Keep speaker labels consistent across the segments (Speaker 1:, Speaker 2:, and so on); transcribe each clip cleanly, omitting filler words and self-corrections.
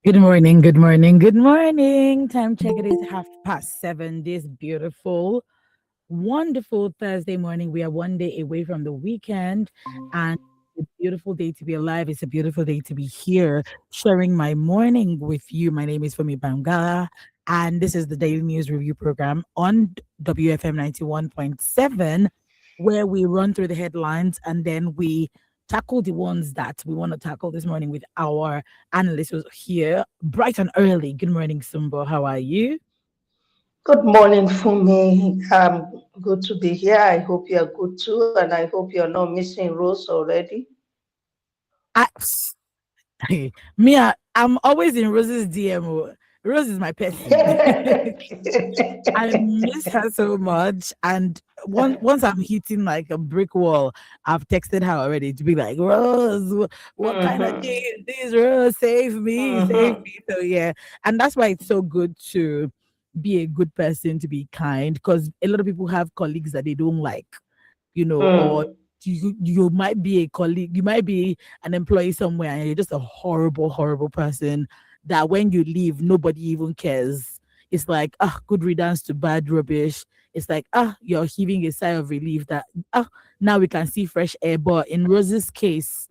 Speaker 1: Good morning, good morning, good morning. Time check, it is 7:30 this beautiful, wonderful Thursday morning. We are one day away from the weekend, and it's a beautiful day to be alive. It's a beautiful day to be here sharing my morning with you. My name is Fumi Bangala, and this is the Daily News Review program on WFM 91.7, where we run through the headlines and then we tackle the ones that we want to tackle this morning with our analyst who's here bright and early. Good morning, Sumbo. How are you?
Speaker 2: Good morning, Fumi. Good to be here. I hope you're good too, and I hope you're not missing Rose already.
Speaker 1: I, I'm always in Rose's DMO. Rose is my person. I miss her so much. And once I'm hitting like a brick wall, I've texted her already to be like, Rose, what kind of
Speaker 2: Mhm,
Speaker 1: day is this? Rose, save me, save
Speaker 2: mhm,
Speaker 1: me. So yeah. And that's why it's so good to be a good person, to be kind, because a lot of people have colleagues that they don't like, or
Speaker 2: mm.
Speaker 1: you might be a colleague, you might be an employee somewhere, and you're just a horrible, horrible person that when you leave, nobody even cares. It's like, good riddance to bad rubbish. It's like, you're heaving a sigh of relief that now we can see fresh air. But in Rose's case,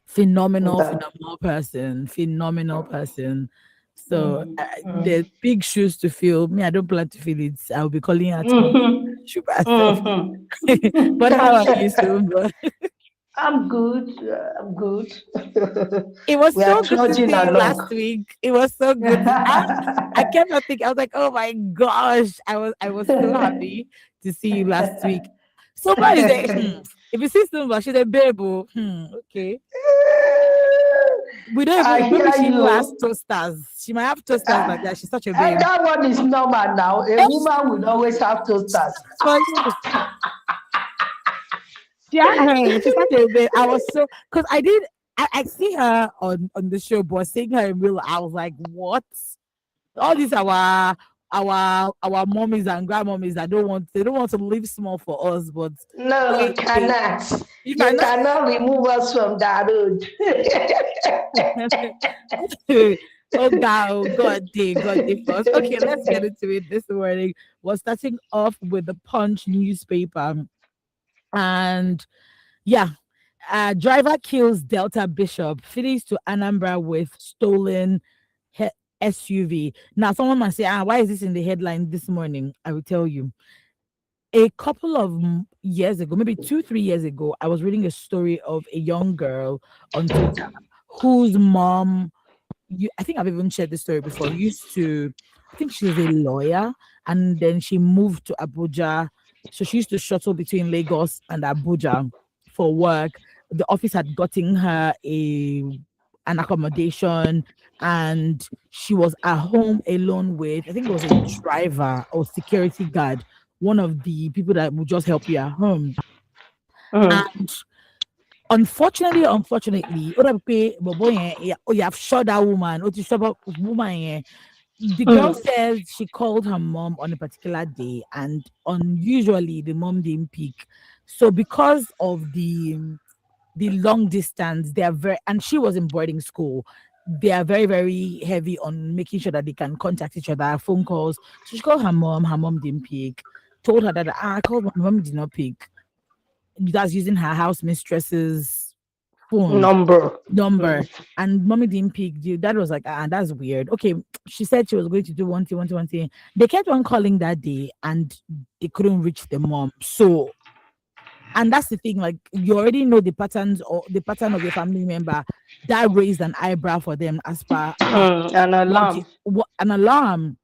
Speaker 1: phenomenal,
Speaker 2: That.
Speaker 1: phenomenal person, phenomenal person. So
Speaker 2: Mm,
Speaker 1: the
Speaker 2: mm,
Speaker 1: big shoes to fill. Me, I don't plan to fill it. I'll be calling her tomorrow.
Speaker 2: mhm,
Speaker 1: Should herself.
Speaker 2: mhm.
Speaker 1: But how are you, Sumba?
Speaker 2: I'm good. I'm good.
Speaker 1: It was
Speaker 2: We are
Speaker 1: so good to
Speaker 2: trudging
Speaker 1: see you last
Speaker 2: along.
Speaker 1: week. It was so good. I kept on thinking, I was like, oh my gosh. I was so happy to see you last week. Sumba is a if you see Sumba, she's a babe. Oh. Okay. We don't
Speaker 2: I
Speaker 1: even, maybe
Speaker 2: hear
Speaker 1: she even has
Speaker 2: you.
Speaker 1: toasters. She might have toasters like
Speaker 2: Ah,
Speaker 1: that. She's such a
Speaker 2: and
Speaker 1: babe.
Speaker 2: that one is normal now. A
Speaker 1: Eh,
Speaker 2: woman will always have toasters.
Speaker 1: for you. Yeah, hey, she's such a babe. I was so because I see her on the show, but seeing her in real, I was like, what? All these our mommies and grandmommies that don't want to live small for us, but
Speaker 2: No, you
Speaker 1: hey,
Speaker 2: cannot.
Speaker 1: you
Speaker 2: You
Speaker 1: cannot.
Speaker 2: cannot remove us from that road.
Speaker 1: Oh God, oh God, day first. Okay, let's get into it this morning. We're starting off with the Punch newspaper, and yeah, driver kills Delta Bishop, flees to Anambra with stolen he- SUV. Now, someone might say, why is this in the headline this morning? I will tell you. A couple of years ago, maybe 2, 3 years ago, I was reading a story of a young girl on Twitter whose mom, I think I've even shared this story before, used to, I think she was a lawyer, and then she moved to Abuja. So she used to shuttle between Lagos and Abuja for work. The office had gotten her an accommodation, and she was at home alone with, I think it was a driver or security guard, one of the people that would just help you at home.
Speaker 2: Mm,
Speaker 1: And unfortunately, other people, boy, oh, you have shot that woman, or to shot that woman. The girl
Speaker 2: mm,
Speaker 1: says she called her mom on a particular day, and unusually the mom didn't pick. So because of the long distance, they are very, and she was in boarding school. They are very, very heavy on making sure that they can contact each other, phone calls. So she called her mom. Her mom didn't pick. Told her that I called my mom, did not pick. That's using her house mistress's phone
Speaker 2: number.
Speaker 1: number,
Speaker 2: Mm,
Speaker 1: and mommy didn't pick. That was like, that's weird. Okay, she said she was going to do one thing, one thing, one thing. They kept on calling that day, and they couldn't reach the mom. So, and that's the thing, like you already know the patterns or the pattern of your family member. That raised an eyebrow for them as per
Speaker 2: an
Speaker 1: what,
Speaker 2: alarm.
Speaker 1: what an alarm.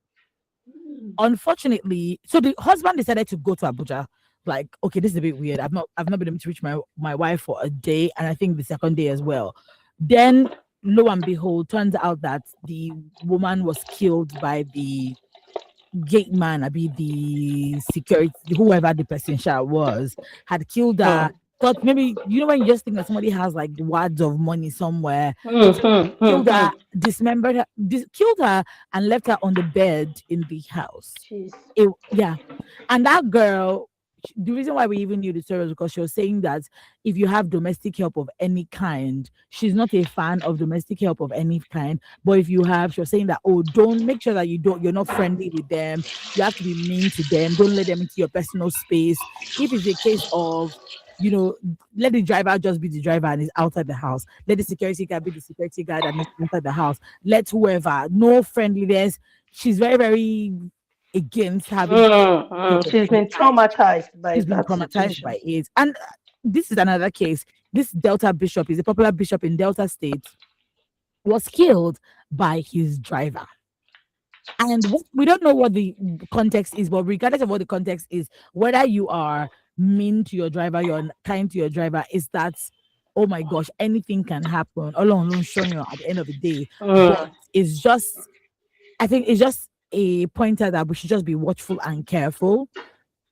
Speaker 1: Unfortunately, so the husband decided to go to Abuja. Like, okay, this is a bit weird. I've not been able to reach my wife for a day, and I think the second day as well. Then, lo and behold, turns out that the woman was killed by the gate man, I be the security, whoever the person was, had killed her.
Speaker 2: Mm,
Speaker 1: Thought maybe, when you just think that somebody has like wads of money somewhere,
Speaker 2: mm,
Speaker 1: so
Speaker 2: mm,
Speaker 1: killed
Speaker 2: mm,
Speaker 1: her,
Speaker 2: mm.
Speaker 1: dismembered her, killed her, and left her on the bed in the house.
Speaker 2: Jeez.
Speaker 1: Yeah, and that girl. the reason why we even knew the story was because she was saying that if you have domestic help of any kind, she's not a fan of domestic help of any kind. But if you have, she was saying that, oh, don't make sure that you're not friendly with them. You have to be mean to them. Don't let them into your personal space. If it's a case of, let the driver just be the driver and is outside the house. Let the security guard be the security guard and is inside the house. Let whoever, no friendliness. She's very, very against having help of
Speaker 2: She's
Speaker 1: any
Speaker 2: been
Speaker 1: kind.
Speaker 2: traumatized by
Speaker 1: She's been
Speaker 2: that
Speaker 1: traumatized
Speaker 2: situation.
Speaker 1: by it. And this is another case. This Delta bishop is a popular bishop in Delta State, was killed by his driver. And we don't know what the context is, but regardless of what the context is, whether you are mean to your driver, you're kind to your driver, is that, oh my gosh, anything can happen. Alone, showing you at the end of the day. But
Speaker 2: Mm,
Speaker 1: it's just, I think it's just a pointer that we should just be watchful and careful.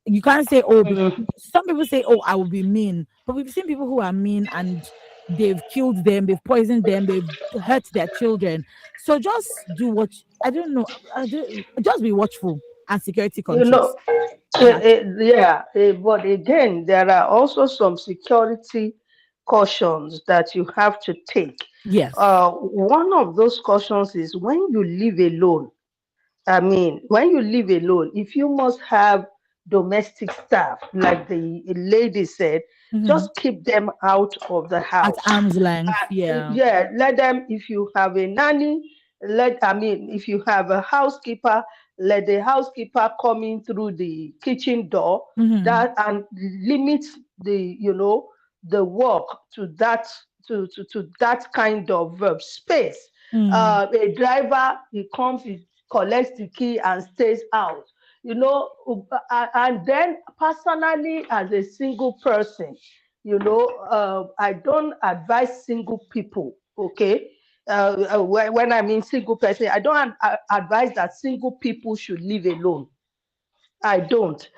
Speaker 1: You can't say, oh,
Speaker 2: mm.
Speaker 1: some people say, oh, I will be mean, but we've seen people who are mean and they've killed them, they've poisoned them, they've hurt their children. So just do what, I don't know, just be watchful and security
Speaker 2: You know,
Speaker 1: conscious. That's
Speaker 2: yeah, but again, there are also some security cautions that you have to take.
Speaker 1: yes.
Speaker 2: One of those cautions is when you live alone. I mean, when you live alone, if you must have domestic staff, like the lady said,
Speaker 1: Mhm.
Speaker 2: just keep them out of the
Speaker 1: At
Speaker 2: house.
Speaker 1: arm's length, yeah.
Speaker 2: Yeah, let them, if you have a nanny, I mean, if you have a housekeeper, let the housekeeper come in through the kitchen door,
Speaker 1: Hmm.
Speaker 2: that, and limit the work to that kind of space.
Speaker 1: Mm.
Speaker 2: A driver, he comes, he collects the key and stays out. And then personally, as a single person, I don't advise single people, okay? When I mean single person, I don't advise that single people should live alone. I don't.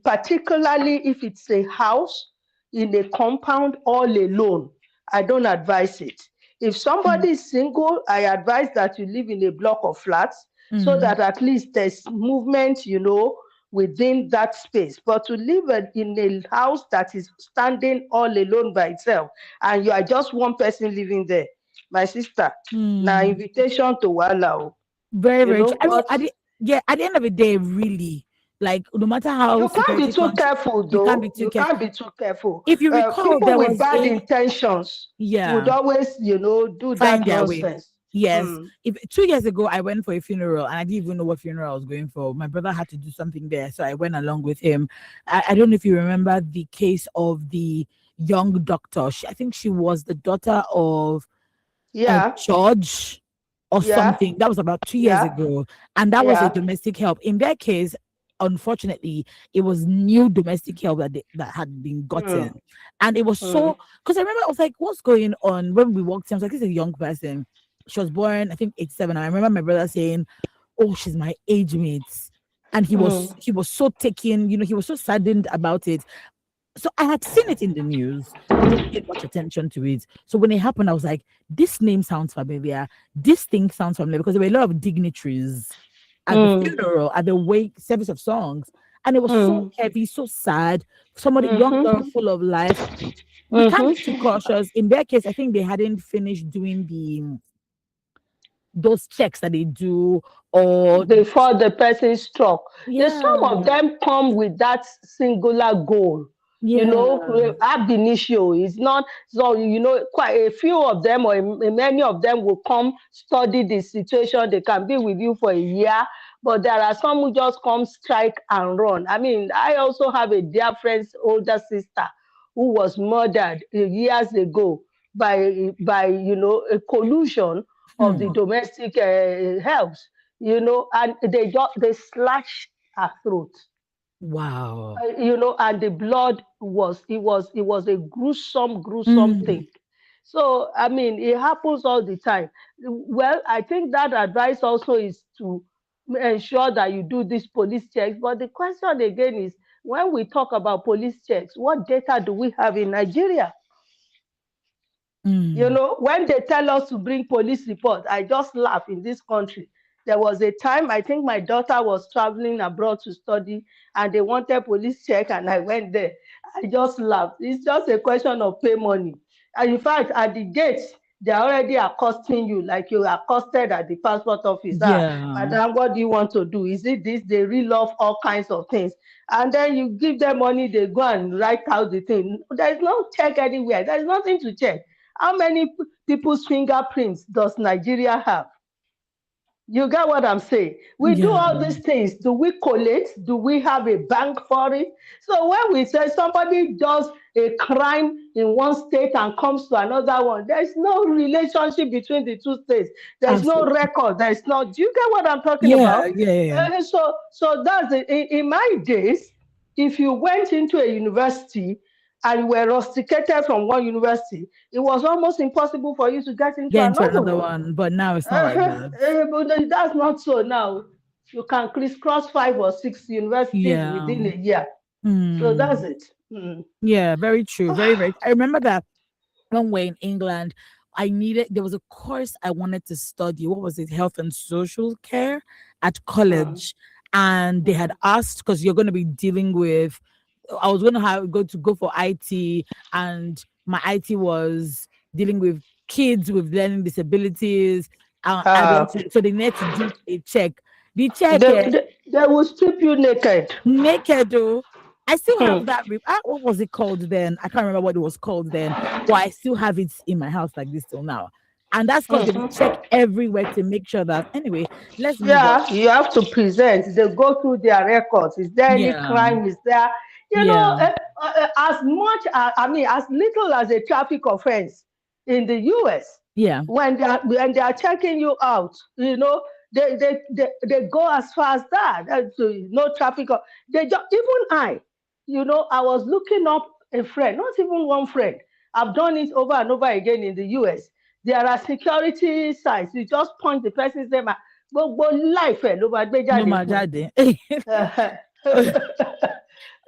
Speaker 2: Particularly if it's a house in a compound all alone, I don't advise it. If
Speaker 1: Mm.
Speaker 2: somebody is single, I advise that you live in a block of flats so
Speaker 1: Mm.
Speaker 2: that at least there's movement, within that space. But to live in a house that is standing all alone by itself and you are just one person living there, my sister, now
Speaker 1: Mm.
Speaker 2: invitation to Wala,
Speaker 1: Very, very true. I mean,
Speaker 2: but
Speaker 1: at the end of the day, really, like no matter how
Speaker 2: you can't be
Speaker 1: security
Speaker 2: too
Speaker 1: conscious,
Speaker 2: careful,
Speaker 1: you can't be
Speaker 2: though.
Speaker 1: too
Speaker 2: You
Speaker 1: careful.
Speaker 2: can't be too careful.
Speaker 1: If you recall,
Speaker 2: People
Speaker 1: there
Speaker 2: with
Speaker 1: was
Speaker 2: bad
Speaker 1: a
Speaker 2: intentions would
Speaker 1: yeah,
Speaker 2: always, do
Speaker 1: find
Speaker 2: that
Speaker 1: their way.
Speaker 2: nonsense.
Speaker 1: Yes.
Speaker 2: Mm.
Speaker 1: If 2 years ago I went for a funeral and I didn't even know what funeral I was going for. My brother had to do something there, so I went along with him. I don't know if you remember the case of the young doctor. I think she was the daughter of
Speaker 2: Yeah,
Speaker 1: George or
Speaker 2: yeah,
Speaker 1: something. That was about 2 years
Speaker 2: yeah,
Speaker 1: ago. And that was a
Speaker 2: yeah.
Speaker 1: domestic help. In their case, unfortunately, it was new domestic help that had been gotten.
Speaker 2: Mm,
Speaker 1: And it was
Speaker 2: mm,
Speaker 1: so, because I remember I was like, what's going on? When we walked in, I was like, this is a young person. She was born, I think, 87. And I remember my brother saying, oh, she's my age mate. And he was
Speaker 2: mm,
Speaker 1: he was so taken, he was so saddened about it. So I had seen it in the news, but didn't pay much attention to it. So when it happened, I was like, this name sounds familiar. This thing sounds familiar because there were a lot of dignitaries at the
Speaker 2: mm,
Speaker 1: funeral, at the wake service of songs. And it was so
Speaker 2: mm,
Speaker 1: heavy, so sad. Somebody young girl
Speaker 2: mm-hmm,
Speaker 1: full of life. We can't be too
Speaker 2: mm-hmm.
Speaker 1: cautious. In their case, I think they hadn't finished doing the those checks that they do, or
Speaker 2: Before the person struck. Some of
Speaker 1: yeah,
Speaker 2: them come with that singular goal.
Speaker 1: yeah.
Speaker 2: Ab initio is not so. Quite a few of them, or many of them, will come study the situation. They can be with you for a year, but there are some who just come, strike and run. I mean, I also have a dear friend's older sister who was murdered years ago by a collusion of the
Speaker 1: Hmm.
Speaker 2: domestic helps, and they slashed her throat,
Speaker 1: Wow.
Speaker 2: and the blood it was a gruesome
Speaker 1: Mm,
Speaker 2: thing. So I mean, it happens all the time. Well, I think that advice also is to ensure that you do these police checks. But the question again is, when we talk about police checks, what data do we have in Nigeria?
Speaker 1: mm.
Speaker 2: When they tell us to bring police report, I just laugh in this country. There was a time, I think my daughter was traveling abroad to study, and they wanted police check, and I went there. I just laughed. It's just a question of pay money. And in fact, at the gate, they're already accosting you like you are accosted at the passport office. Ah,
Speaker 1: Yeah.
Speaker 2: madam, what do you want to do? Is it this? They reel off all kinds of things. And then you give them money, they go and write out the thing. There's no check anywhere. There's nothing to check. How many people's fingerprints does Nigeria have? You get what I'm saying? We do
Speaker 1: Yeah.
Speaker 2: all these things. Do we collate? Do we have a bank for it? So when we say somebody does a crime in one state and comes to another one, there's no relationship between the two states. There's no
Speaker 1: Absolutely.
Speaker 2: record. There's no. Do you get what I'm talking
Speaker 1: Yeah.
Speaker 2: about?
Speaker 1: Yeah. Yeah.
Speaker 2: So that's it. In my days, if you went into a university and were rusticated from one university, it was almost impossible for you to get into
Speaker 1: Get into
Speaker 2: another
Speaker 1: another
Speaker 2: one.
Speaker 1: one, but now it's not like that.
Speaker 2: But that's not so now. You can crisscross 5 or 6 universities
Speaker 1: Yeah.
Speaker 2: within a year. So that's
Speaker 1: Hmm.
Speaker 2: it. Mm.
Speaker 1: Yeah. Very true. Very, very. I remember that when we're in England, there was a course I wanted to study. What was it? Health and social care at
Speaker 2: Mm.
Speaker 1: college. And they had
Speaker 2: Mm.
Speaker 1: asked, because you're going to be dealing with, I was going to go for IT, and my IT was dealing with kids with learning disabilities. And then,
Speaker 2: Uh,
Speaker 1: so they need to do a check. The check,
Speaker 2: they will strip you naked.
Speaker 1: naked though. I still
Speaker 2: Hmm.
Speaker 1: have that. What was it called then? I can't remember what it was called then, but I still have it in my house like this till now. And that's because they will check
Speaker 2: Mhm.
Speaker 1: everywhere to make sure that. Anyway, let's move on.
Speaker 2: Yeah, you have to present. They go through their records. Is there any
Speaker 1: Yeah,
Speaker 2: crime? Is there,
Speaker 1: yeah,
Speaker 2: as much, I mean, as little as a traffic offense in the US,
Speaker 1: yeah.
Speaker 2: when they are checking you out, they go as far as that. So no traffic. They just, even I was looking up a friend, not even one friend. I've done it over and over again in the US. There are security sites. You just punch the person's name. Gbogbo life ẹ ló máa gbé
Speaker 1: No
Speaker 2: jáde fún
Speaker 1: majade.
Speaker 2: ẹ.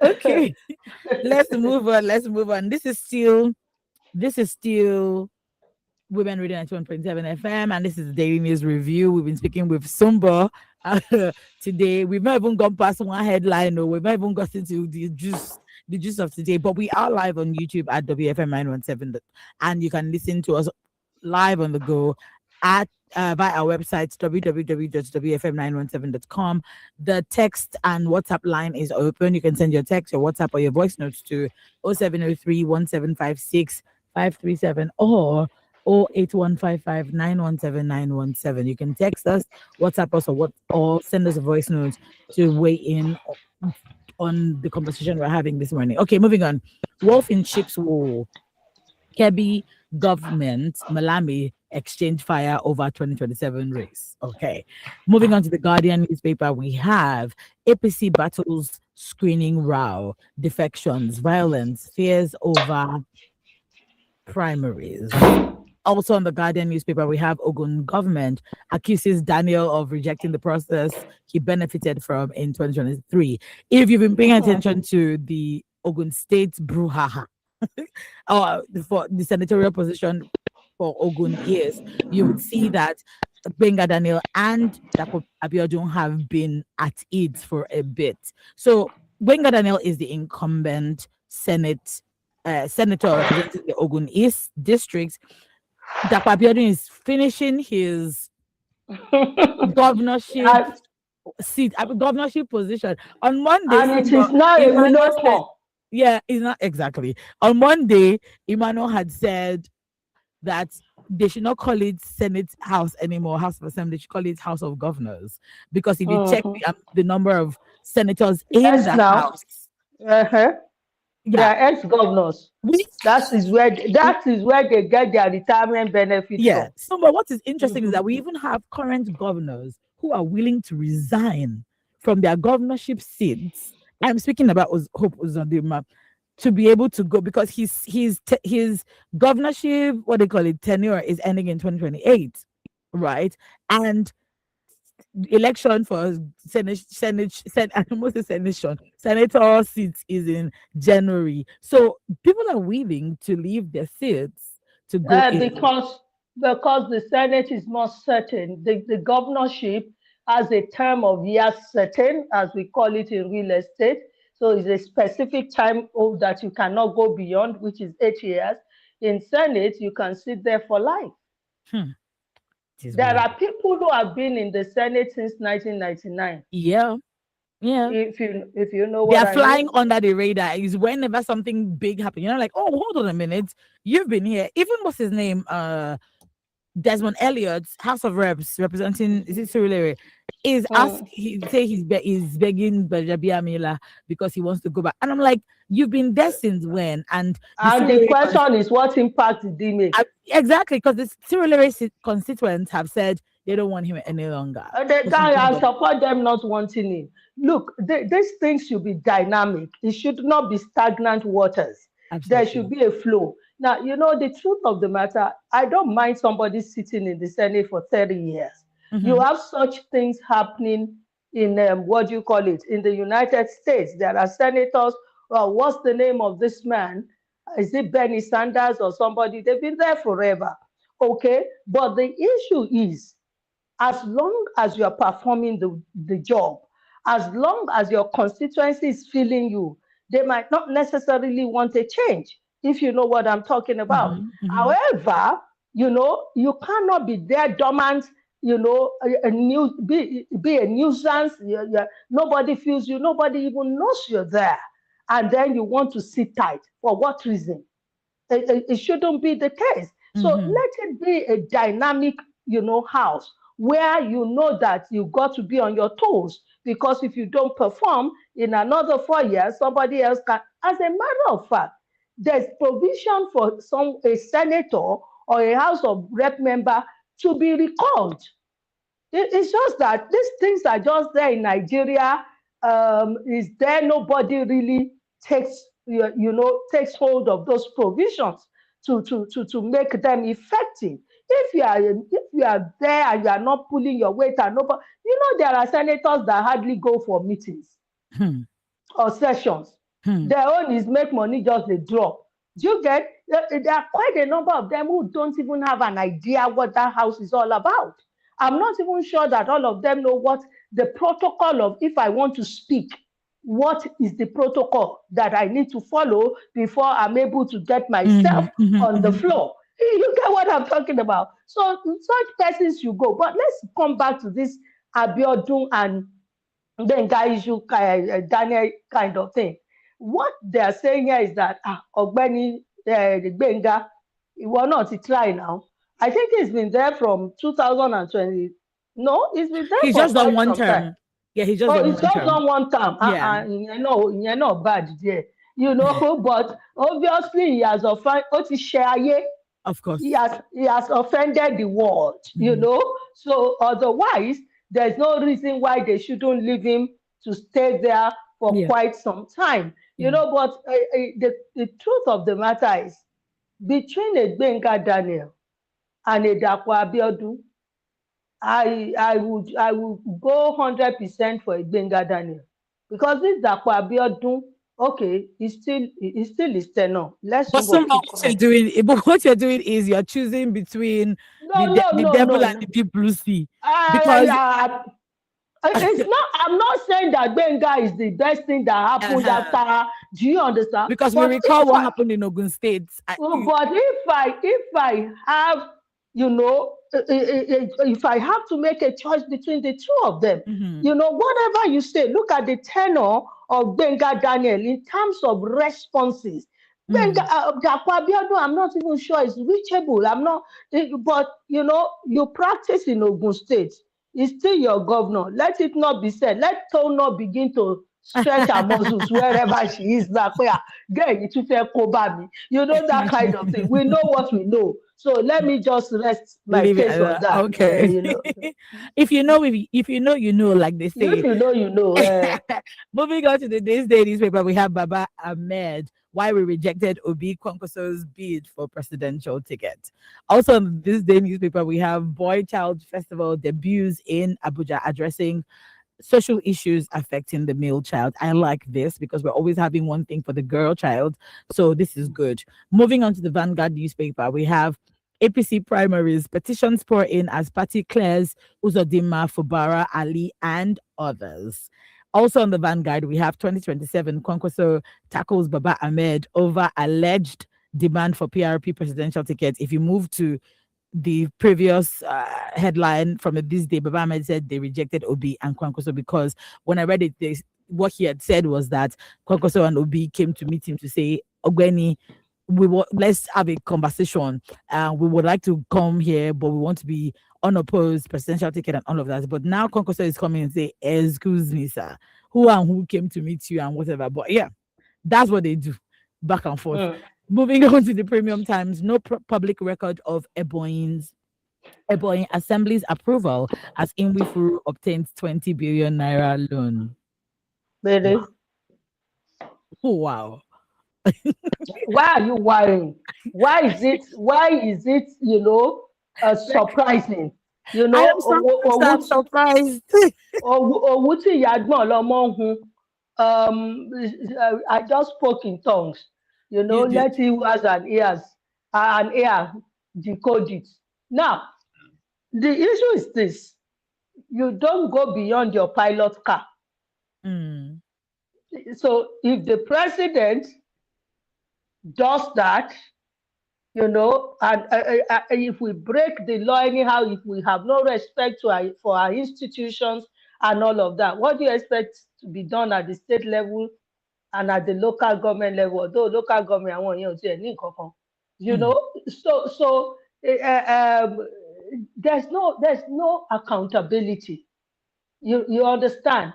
Speaker 1: Okay, let's move on. Let's move on. This is still Women Radio 91.7 FM, and this is the Daily News Review. We've been speaking with Sumba today. We've not even gone past one headline, or we've not even got into the gist of today, but we are live on YouTube at WFM 917, and you can listen to us live on the go at via our website www.wfm917.com. The text and WhatsApp line is open. You can send your text, your WhatsApp, or your voice notes to 0703 1756 537 or 08155 You can text us, WhatsApp us, or send us a voice note to weigh in on the conversation we're having this morning. Okay, moving on. Wolf in Sheep's Wool. Kebbi government, Malami exchange fire over 2027 race. Okay. Moving on to the Guardian newspaper, we have APC battles screening row, defections, violence, fears over primaries. Also on the Guardian newspaper, we have Ogun government accuses Daniel of rejecting the process he benefited from in 2023. If you've been paying attention to the Ogun State brouhaha, for the senatorial position for Ogun years, you would see that Gbenga Daniel and Dapo Abiodun have been at it for a bit. So Gbenga Daniel is the incumbent senator representing the Ogun East district. Dapo Abiodun is finishing his governorship governorship position on Monday.
Speaker 2: And it is now a
Speaker 1: Emmanuel said,
Speaker 2: relocant.
Speaker 1: yeah, it's not exactly. On Monday, Emmanuel had said that they should not call it Senate House anymore, House of Assembly. They should call it House of Governors. Because if you check
Speaker 2: Mhm.
Speaker 1: the number of senators in
Speaker 2: Yes,
Speaker 1: the
Speaker 2: now.
Speaker 1: House,
Speaker 2: Uh-huh. They
Speaker 1: yeah,
Speaker 2: are ex-governors.
Speaker 1: we,
Speaker 2: That is where they get their retirement benefit
Speaker 1: yeah.
Speaker 2: from.
Speaker 1: So, but what is interesting is
Speaker 2: Mhm.
Speaker 1: that we even have current governors who are willing to resign from their governorship seats. I'm speaking about Hope Uzodinma, to be able to go because his governorship, what they call it, tenure is ending in 2028, right? And election for I almost say senator seats is in January. So people are willing to leave their seats to go in.
Speaker 2: Because the Senate is more certain. The governorship has a term of years certain, as we call it in real estate. So it's a specific time that you cannot go beyond, which is 8 years. In Senate, you can sit there for life.
Speaker 1: Hmm. It is
Speaker 2: There
Speaker 1: weird.
Speaker 2: are people who have been in the Senate since 1999.
Speaker 1: Yeah. Yeah.
Speaker 2: If you know
Speaker 1: They
Speaker 2: what
Speaker 1: are
Speaker 2: I mean.
Speaker 1: flying under the radar. Is whenever something big happens, like, oh, hold on a minute, you've been here. Even what's his name? Desmond Elliott, House of Reps, representing is it Surulere, is ask
Speaker 2: Mm.
Speaker 1: he say he's begging Bajabia Mila because he wants to go back. And I'm like, you've been there since when? And the
Speaker 2: And the
Speaker 1: Surulere
Speaker 2: question is, what impact did he make?
Speaker 1: exactly, because the Surulere constituents have said they don't want him any longer.
Speaker 2: The guy, I support them not wanting him. Look, these things should be dynamic. It should not be stagnant waters. There should
Speaker 1: Absolutely.
Speaker 2: be a flow. Now, the truth of the matter, I don't mind somebody sitting in the Senate for 30 years. You
Speaker 1: Mm-hmm.
Speaker 2: have such things happening in, what do you call it, in the United States. There are senators, what's the name of this man? Is it Bernie Sanders or somebody? They've been there forever. Okay. But the issue is, as long as you are performing the job, as long as your constituency is feeling you, they might not necessarily want a change, if you know what I'm talking about.
Speaker 1: Mm-hmm. Mm-hmm.
Speaker 2: However, you cannot be there dormant, be a nuisance. Nobody feels you, nobody even knows you're there. And then you want to sit tight. For what reason? It shouldn't be the case. So
Speaker 1: Mm-hmm.
Speaker 2: let it be a dynamic, house where you know that you got to be on your toes, because if you don't perform in another 4 years, somebody else can. As a matter of fact, there's provision for a senator or a House of Rep member to be recalled. It's just that these things are just there in Nigeria. Is there nobody really takes hold of those provisions to make them effective? If you are there and you are not pulling your weight, and nobody, there are senators that hardly go for meetings
Speaker 1: Hmm.
Speaker 2: or sessions.
Speaker 1: Hmm.
Speaker 2: Their own is make money just a drop. Do you get? There are quite a number of them who don't even have an idea what that house is all about. I'm not even sure that all of them know what the protocol of, if I want to speak, what is the protocol that I need to follow before I'm able to get
Speaker 1: Mm-hmm.
Speaker 2: myself
Speaker 1: Mm-hmm.
Speaker 2: on the
Speaker 1: Mm-hmm.
Speaker 2: floor. You get what I'm talking about? So such persons you go. But let's come back to this Abiodun and Gbenga issue, Daniel kind of thing. What they are saying here is that Ogbeni Gbenga, ìwọ náà ti try now. I think he's been there from 2020. No, he's been there
Speaker 1: He's
Speaker 2: for
Speaker 1: just done
Speaker 2: quite
Speaker 1: one
Speaker 2: some time.
Speaker 1: term. Yeah, he's just
Speaker 2: Oh,
Speaker 1: done
Speaker 2: it's
Speaker 1: one
Speaker 2: just
Speaker 1: term.
Speaker 2: done one time.
Speaker 1: Yeah.
Speaker 2: Ìyẹn náà bad there. But obviously he has offended, ó ti ṣe ayé.
Speaker 1: Of
Speaker 2: he
Speaker 1: course.
Speaker 2: has he has offended the world,
Speaker 1: Mhm.
Speaker 2: So otherwise, there's no reason why they shouldn't leave him to stay there for
Speaker 1: Yeah.
Speaker 2: quite some time.
Speaker 1: Yeah.
Speaker 2: But the truth of the matter is, between a Gbenga Daniel and a Dapo Abiodun, I would go 100% for a Gbenga Daniel, because this Dapo Abiodun, okay, he's still his tenor. Let's
Speaker 1: But
Speaker 2: move on,
Speaker 1: somehow
Speaker 2: keep
Speaker 1: what you're
Speaker 2: quiet.
Speaker 1: doing, but what you're doing is you're choosing between
Speaker 2: No, no,
Speaker 1: the
Speaker 2: no,
Speaker 1: devil
Speaker 2: no,
Speaker 1: and
Speaker 2: no.
Speaker 1: the deep blue sea,
Speaker 2: I,
Speaker 1: because
Speaker 2: I, it's not. I'm not saying that Gbenga is the best thing that happened
Speaker 1: uh
Speaker 2: after. Do you understand?
Speaker 1: because we
Speaker 2: But
Speaker 1: recall
Speaker 2: if
Speaker 1: what
Speaker 2: I,
Speaker 1: happened in Ogun State.
Speaker 2: but if I have, if I have to make a choice between the two of them,
Speaker 1: Mhm.
Speaker 2: whatever you say, look at the tenor of Gbenga Daniel in terms of responses.
Speaker 1: Mm.
Speaker 2: Dapo Abiodun, I'm not even sure it's reachable. I'm not, but you practice in Ogun State. He's still your governor. Let it not be said. Let Town not begin to stretch her muscles wherever she is. Like, girl, you too fair koba me. That kind of thing. We know what we know. So let me just rest my
Speaker 1: Leave it
Speaker 2: case
Speaker 1: at
Speaker 2: on
Speaker 1: that.
Speaker 2: that.
Speaker 1: Okay. If you know, if you know, you know, like they
Speaker 2: If
Speaker 1: say.
Speaker 2: you know, you know.
Speaker 1: Moving on to the This Day newspaper, we have Baba Ahmed. Why we rejected Obi Kwankwaso's bid for presidential ticket. Also, in This Day newspaper, we have Boy Child Festival debuts in Abuja addressing social issues affecting the male child. I like this because we're always having one thing for the girl child. So this is good. Moving on to the Vanguard newspaper, we have APC primaries, petitions pour in as party clears Uzodinma, Fubara, Ali, and others. Also on the vanguard, we have 2027 Kwankwaso tackles Baba Ahmed over alleged demand for PRP presidential tickets. If you move to the previous headline from this day, Baba Ahmed said they rejected Obi and Kwankwaso because when I read it, what he had said was that Kwankwaso and Obi came to meet him to say, Ogweni, let's have a conversation. We would like to come here, but we want to be unopposed, presidential ticket and all of that. But now Kwankwaso is coming and say, excuse me, sir, who and who came to meet you and whatever. But yeah, that's what they do, back and forth. Moving on to the Premium Times, no public record of Ebonyi Assembly's approval as Inwifuru obtains 20 billion naira loan.
Speaker 2: Really?
Speaker 1: Wow.
Speaker 2: Why are you worrying? Why is it surprising?
Speaker 1: I'm surprised.
Speaker 2: I just spoke in tongues. Let him who has an ear decode it. Now, the issue is this: you don't go beyond your pilot car. So if the president does that, and if we break the law anyhow, if we have no respect for our institutions and all of that, what do you expect to be done at the state level and at the local government level? Although local government, I want so there's no accountability. You understand?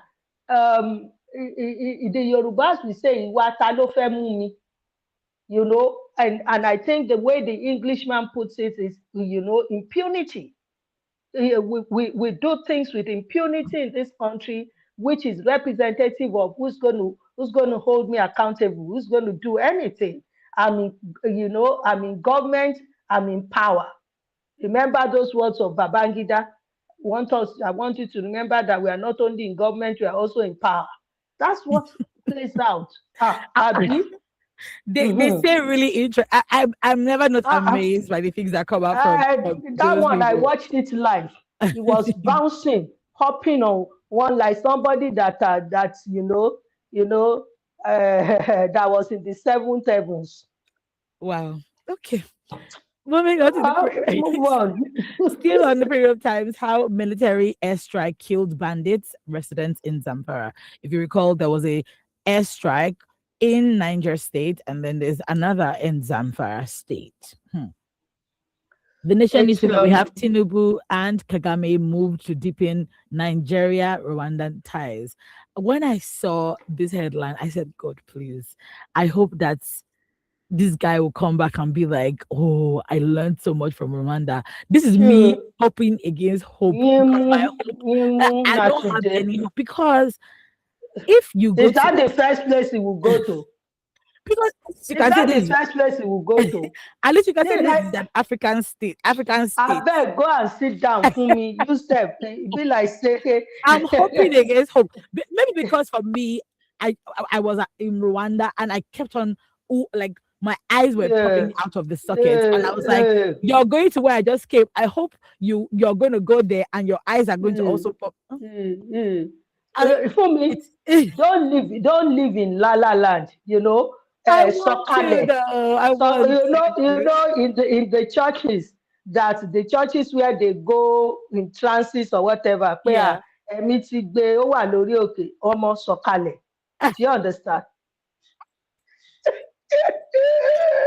Speaker 2: The Yorubas will say, "Iwa ta lo fe mu mi," and I think the way the Englishman puts it is, impunity. We do things with impunity in this country, which is representative of who's going to hold me accountable, who's going to do anything. I'm in government, I'm in power. Remember those words of Babangida. I want you to remember that we are not only in government, we are also in power. That's what plays out.
Speaker 1: They say really interesting. I'm never not amazed by the things that come out from
Speaker 2: that one.
Speaker 1: People.
Speaker 2: I watched it live. It was bouncing, hopping on one like somebody that that was in the seventh heavens.
Speaker 1: Wow. Okay. Moving on to the
Speaker 2: move on.
Speaker 1: Still on the Premium Times, how military airstrike killed bandits, residents in Zamfara. If you recall, there was a airstrike in Niger State, and then there's another in Zamfara State. The Nation newspaper, we have Tinubu and Kagame moved to deepen Nigeria-Rwandan ties. When I saw this headline, I said, God, please, I hope that this guy will come back and be like, oh, I learned so much from Rwanda. This is me hoping against hope. I don't have any hope, because if you go,
Speaker 2: is that the first place he will go to?
Speaker 1: Because
Speaker 2: you can say the first place he will go to.
Speaker 1: At least you can say this is an African state. I
Speaker 2: beg, go and sit down for me. You step. Be like, say,
Speaker 1: I'm hoping against hope. Maybe because for me, I was in Rwanda and I kept on my eyes were popping out of the sockets, and I was like, "You're going to where I just came. I hope you're going to go there, and your eyes are going to also pop."
Speaker 2: For me, don't live in La La Land.
Speaker 1: I want
Speaker 2: in the churches, that the churches where they go in trances or whatever, where do you understand?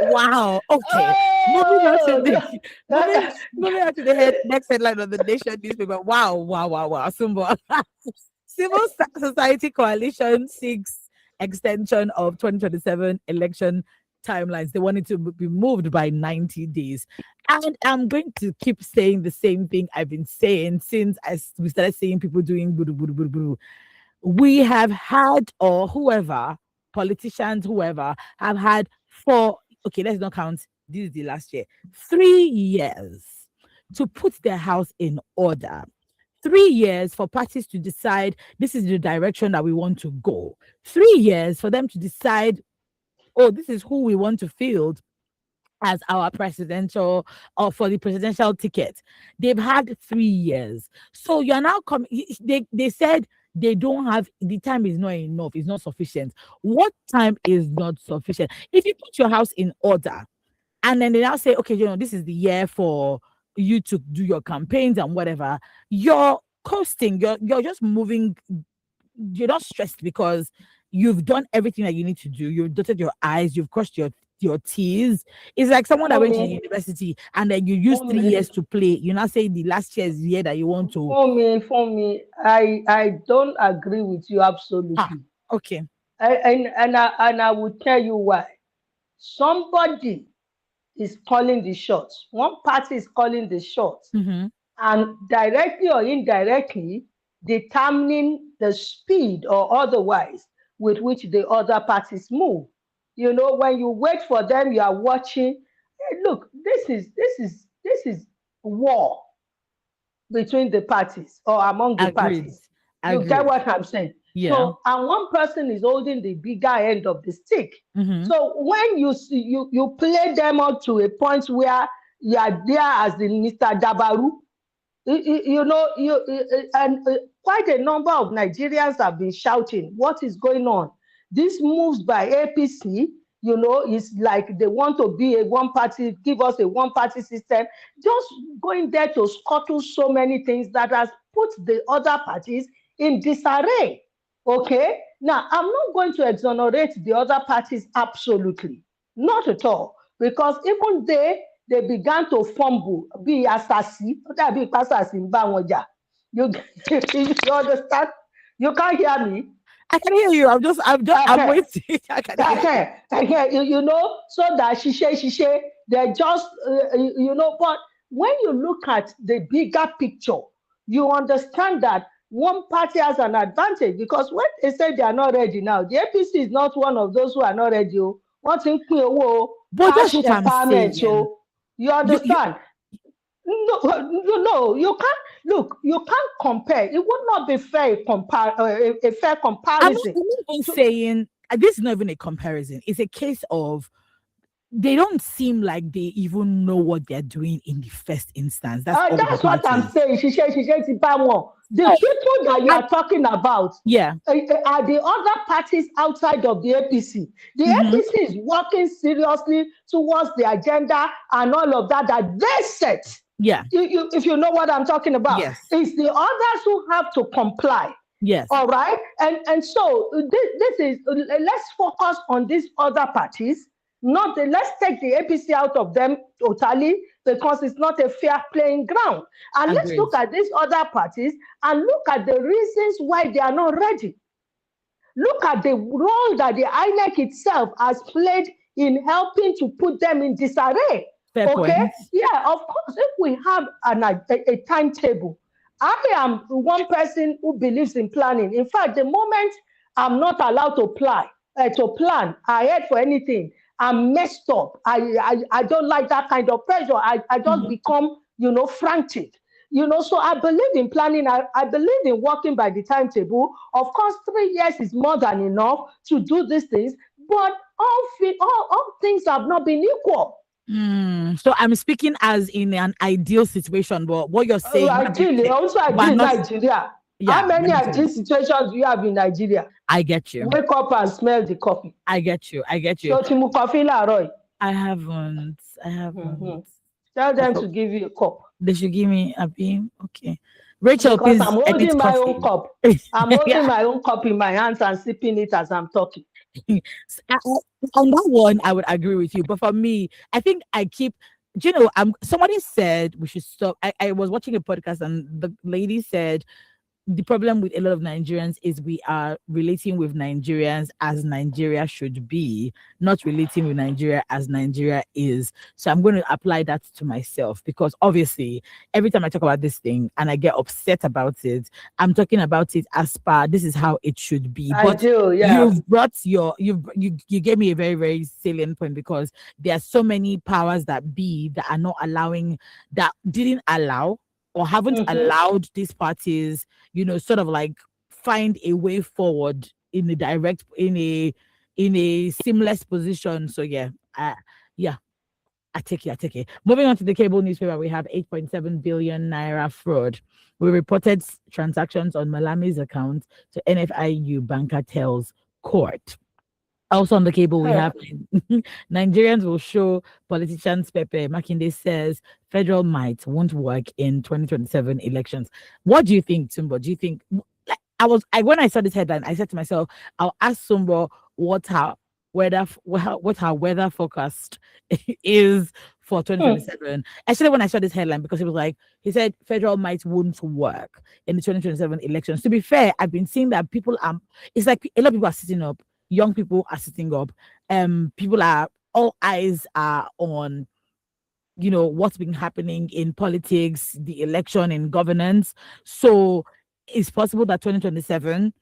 Speaker 1: Wow. Okay. Moving on to the next headline of the Nation newspaper. Wow. Civil Society Coalition seeks extension of 2027 election timelines. They wanted to be moved by 90 days. And I'm going to keep saying the same thing I've been saying since we started seeing people doing boo. We have had, or whoever, politicians, whoever, have had let's not count, this is the last year, 3 years to put their house in order. 3 years for parties to decide this is the direction that we want to go. 3 years for them to decide, oh, this is who we want to field as our presidential or for the presidential ticket. They've had 3 years. So you're now coming. They said they don't have the time is not enough, it's not sufficient. What time is not sufficient? If you put your house in order and then they now say, okay, this is the year for you to do your campaigns and whatever, you're coasting, you're just moving, you're not stressed because you've done everything that you need to do. You've dotted your I's, you've crossed your T's. It's like someone that went to university and then you use 3 years to play. You now say the last year is the year that you want to.
Speaker 2: For me, I don't agree with you absolutely.
Speaker 1: Okay.
Speaker 2: And I will tell you why. Somebody is calling the shots. One party is calling the shots, and directly or indirectly determining the speed or otherwise with which the other parties move. When you wait for them, you are watching. Hey, look, this is war between the parties or among the parties. You get what I'm saying?
Speaker 1: Yeah.
Speaker 2: So, and one person is holding the bigger end of the stick. So when you see you play them up to a point where you are there as the Mr. Dabaru, and quite a number of Nigerians have been shouting, "What is going on?" These moves by APC, is like they want to be a one party, give us a one party system, just going there to scuttle so many things that has put the other parties in disarray. Okay, now I'm not going to exonerate the other parties absolutely, not at all, because even they began to fumble, be assassin, be assassin, you you understand? You can't hear me.
Speaker 1: I can hear you. I'm waiting. I can hear
Speaker 2: you. So that she, they're just, but when you look at the bigger picture, you understand that one party has an advantage, because when they say they are not ready now, the APC is not one of those who are not ready. What's in cash empowerment? So you understand? No, you can't. Look, you can't compare. It would not be fair a fair comparison.
Speaker 1: I'm not even saying this is not even a comparison. It's a case of they don't seem like they even know what they're doing in the first instance.
Speaker 2: That's what I'm saying. She said, the people that you are talking about, are the other parties outside of the APC. The APC is working seriously towards the agenda and all of that they set.
Speaker 1: Yeah.
Speaker 2: If you know what I'm talking about.
Speaker 1: Yes.
Speaker 2: It's the others who have to comply.
Speaker 1: Yes.
Speaker 2: All right. And so this is, let's focus on these other parties. Let's take the APC out of them totally, because it's not a fair playing ground. And let's look at these other parties and look at the reasons why they are not ready. Look at the role that the INEC itself has played in helping to put them in disarray.
Speaker 1: Fair point.
Speaker 2: Yeah, of course, if we have a timetable, I am one person who believes in planning. In fact, the moment I'm not allowed to plan ahead for anything, I'm messed up. I don't like that kind of pressure. I just become, frantic. So I believe in planning. I believe in working by the timetable. Of course, 3 years is more than enough to do these things, but all things have not been equal.
Speaker 1: So I'm speaking as in an ideal situation, but what you're saying,
Speaker 2: ideally, also ideal in Nigeria.
Speaker 1: Yeah,
Speaker 2: how many ideal situations do you have in Nigeria?
Speaker 1: I get you.
Speaker 2: Wake up and smell the coffee.
Speaker 1: I get you.
Speaker 2: I
Speaker 1: haven't.
Speaker 2: Tell them to give you a cup.
Speaker 1: They should give me a beam. Okay. Rachel,
Speaker 2: because
Speaker 1: please.
Speaker 2: I'm holding my own cup. I'm holding my own cup in my hands and sipping it as I'm talking.
Speaker 1: On that one, I would agree with you. But for me, I think somebody said we should stop. I was watching a podcast and the lady said the problem with a lot of Nigerians is we are relating with Nigerians as Nigeria should be, not relating with Nigeria as Nigeria is. So I'm going to apply that to myself, because obviously every time I talk about this thing and I get upset about it, I'm talking about it as per this is how it should be.
Speaker 2: I do, yeah.
Speaker 1: You've brought you gave me a very, very salient point, because there are so many powers that be that are not allowing, that didn't allow or haven't allowed these parties, sort of like find a way forward in a seamless position. So yeah. I take it, I take it. Moving on to the cable newspaper, we have 8.7 billion naira fraud. We reported transactions on Malami's account to NFIU banker tells court. Also on the cable, we have Nigerians will show politicians Pepe. Makinde says federal might won't work in 2027 elections. What do you think, Tumbo? Do you think like when I saw this headline, I said to myself, I'll ask Tumbo what her weather forecast is for 2027. Actually, when I saw this headline, because it was like he said federal might won't work in the 2027 elections. To be fair, I've been seeing that people are it's like a lot of people are sitting up, young people are sitting up, people are all eyes are on what's been happening in politics, the election, in governance. So it's possible that 2027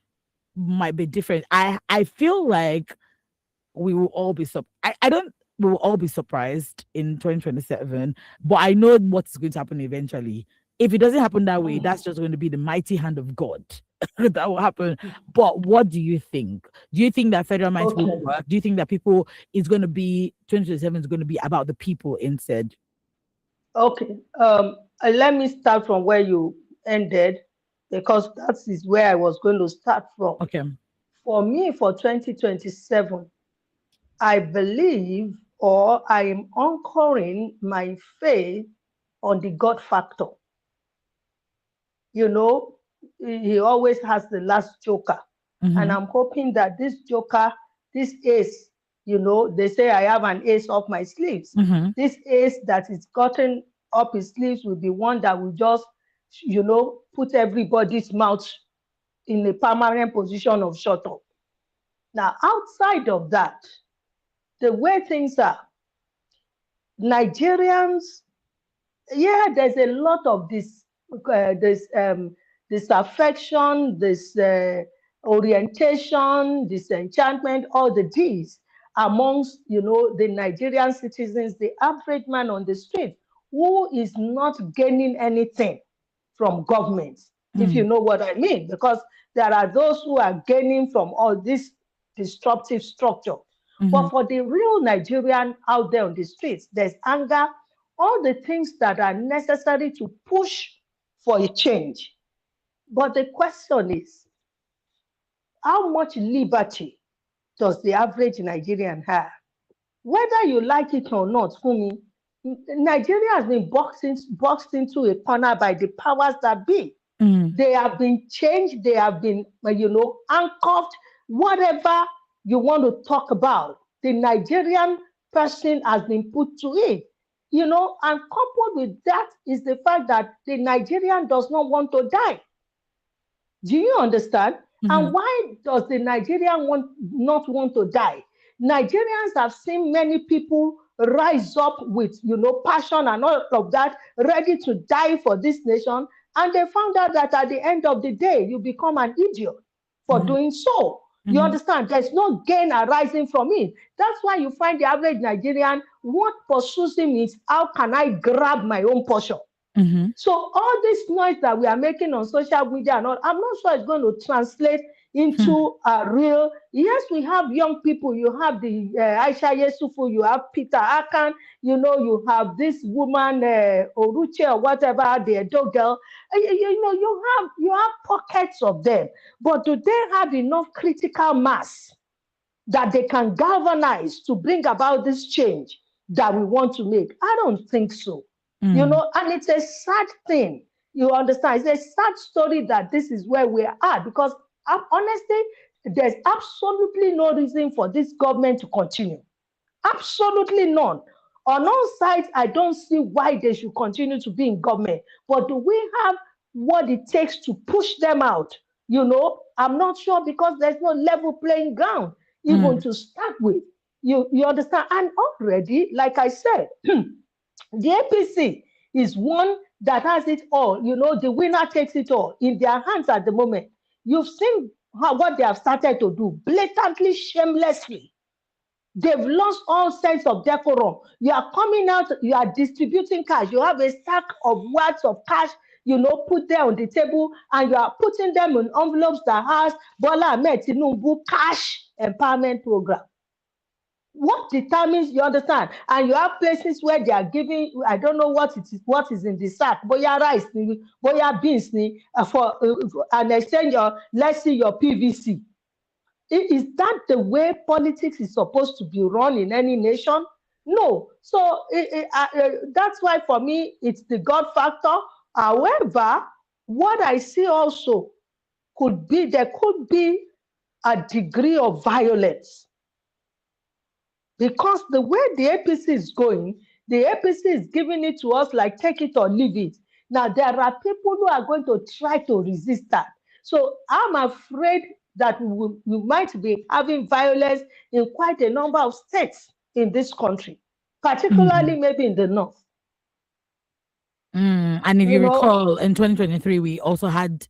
Speaker 1: might be different. I feel like we will all be I don't we will all be surprised in 2027, but I know what's going to happen eventually. If it doesn't happen that way, that's just going to be the mighty hand of God that will happen. But what do you think? Do you think that federal might will work? Do you think that 2027 is going to be about the people instead?
Speaker 2: Okay. Let me start from where you ended, because that is where I was going to start from.
Speaker 1: Okay.
Speaker 2: For me, for 2027, I believe, or I am anchoring my faith on the God factor. He always has the last joker. And I'm hoping that this joker, this ace, they say I have an ace up my sleeves. This ace that is gotten up his sleeves will be one that will just, put everybody's mouth in a permanent position of shut up. Now, outside of that, the way things are, Nigerians, there's a lot of disaffection, this orientation, disenchantment, all the D's amongst, the Nigerian citizens, the average man on the street, who is not gaining anything from government, if you know what I mean, because there are those who are gaining from all this disruptive structure. But for the real Nigerian out there on the streets, there's anger, all the things that are necessary to push for a change. But the question is, how much liberty does the average Nigerian have? Whether you like it or not, Fumi, Nigeria has been boxed into a corner by the powers that be. They have been changed. They have been, handcuffed. Whatever you want to talk about, the Nigerian person has been put to it. And coupled with that is the fact that the Nigerian does not want to die. Do you understand? And why does the Nigerian not want to die? Nigerians have seen many people rise up with, passion and all of that, ready to die for this nation. And they found out that at the end of the day, you become an idiot for doing so. You understand? There's no gain arising from it. That's why you find the average Nigerian, what pursues him is, how can I grab my own portion? So all this noise that we are making on social media and all, I'm not sure it's going to translate into a real. Yes, we have young people. You have the Aisha Yesufu, you have Peter Akan, you have this woman Oruche or whatever, the Edo girl. You have pockets of them, but do they have enough critical mass that they can galvanize to bring about this change that we want to make? I don't think so. And it's a sad thing. You understand? It's a sad story that this is where we are, because honestly, there's absolutely no reason for this government to continue. Absolutely none. On all sides, I don't see why they should continue to be in government. But do we have what it takes to push them out? I'm not sure, because there's no level playing ground even to start with. You understand? And already, like I said, the APC is one that has it all. The winner takes it all in their hands at the moment. You've seen what they have started to do, blatantly, shamelessly. They've lost all sense of decorum. You are coming out, you are distributing cash. You have a stack of words of cash, put there on the table, and you are putting them in envelopes that has Bola Ahmed Tinubu cash empowerment program. what determines, you understand? And you have places where they are giving, I don't know what what is in the sack, boya rice, boya beans, for an exchange, let's see your PVC. Is that the way politics is supposed to be run in any nation? No. So that's why for me, it's the God factor. However, what I see also there could be a degree of violence, because the way the APC is going, the APC is giving it to us like take it or leave it. Now, there are people who are going to try to resist that. So I'm afraid that we might be having violence in quite a number of states in this country, particularly maybe in the north.
Speaker 1: And if you recall, in 2023, we also had,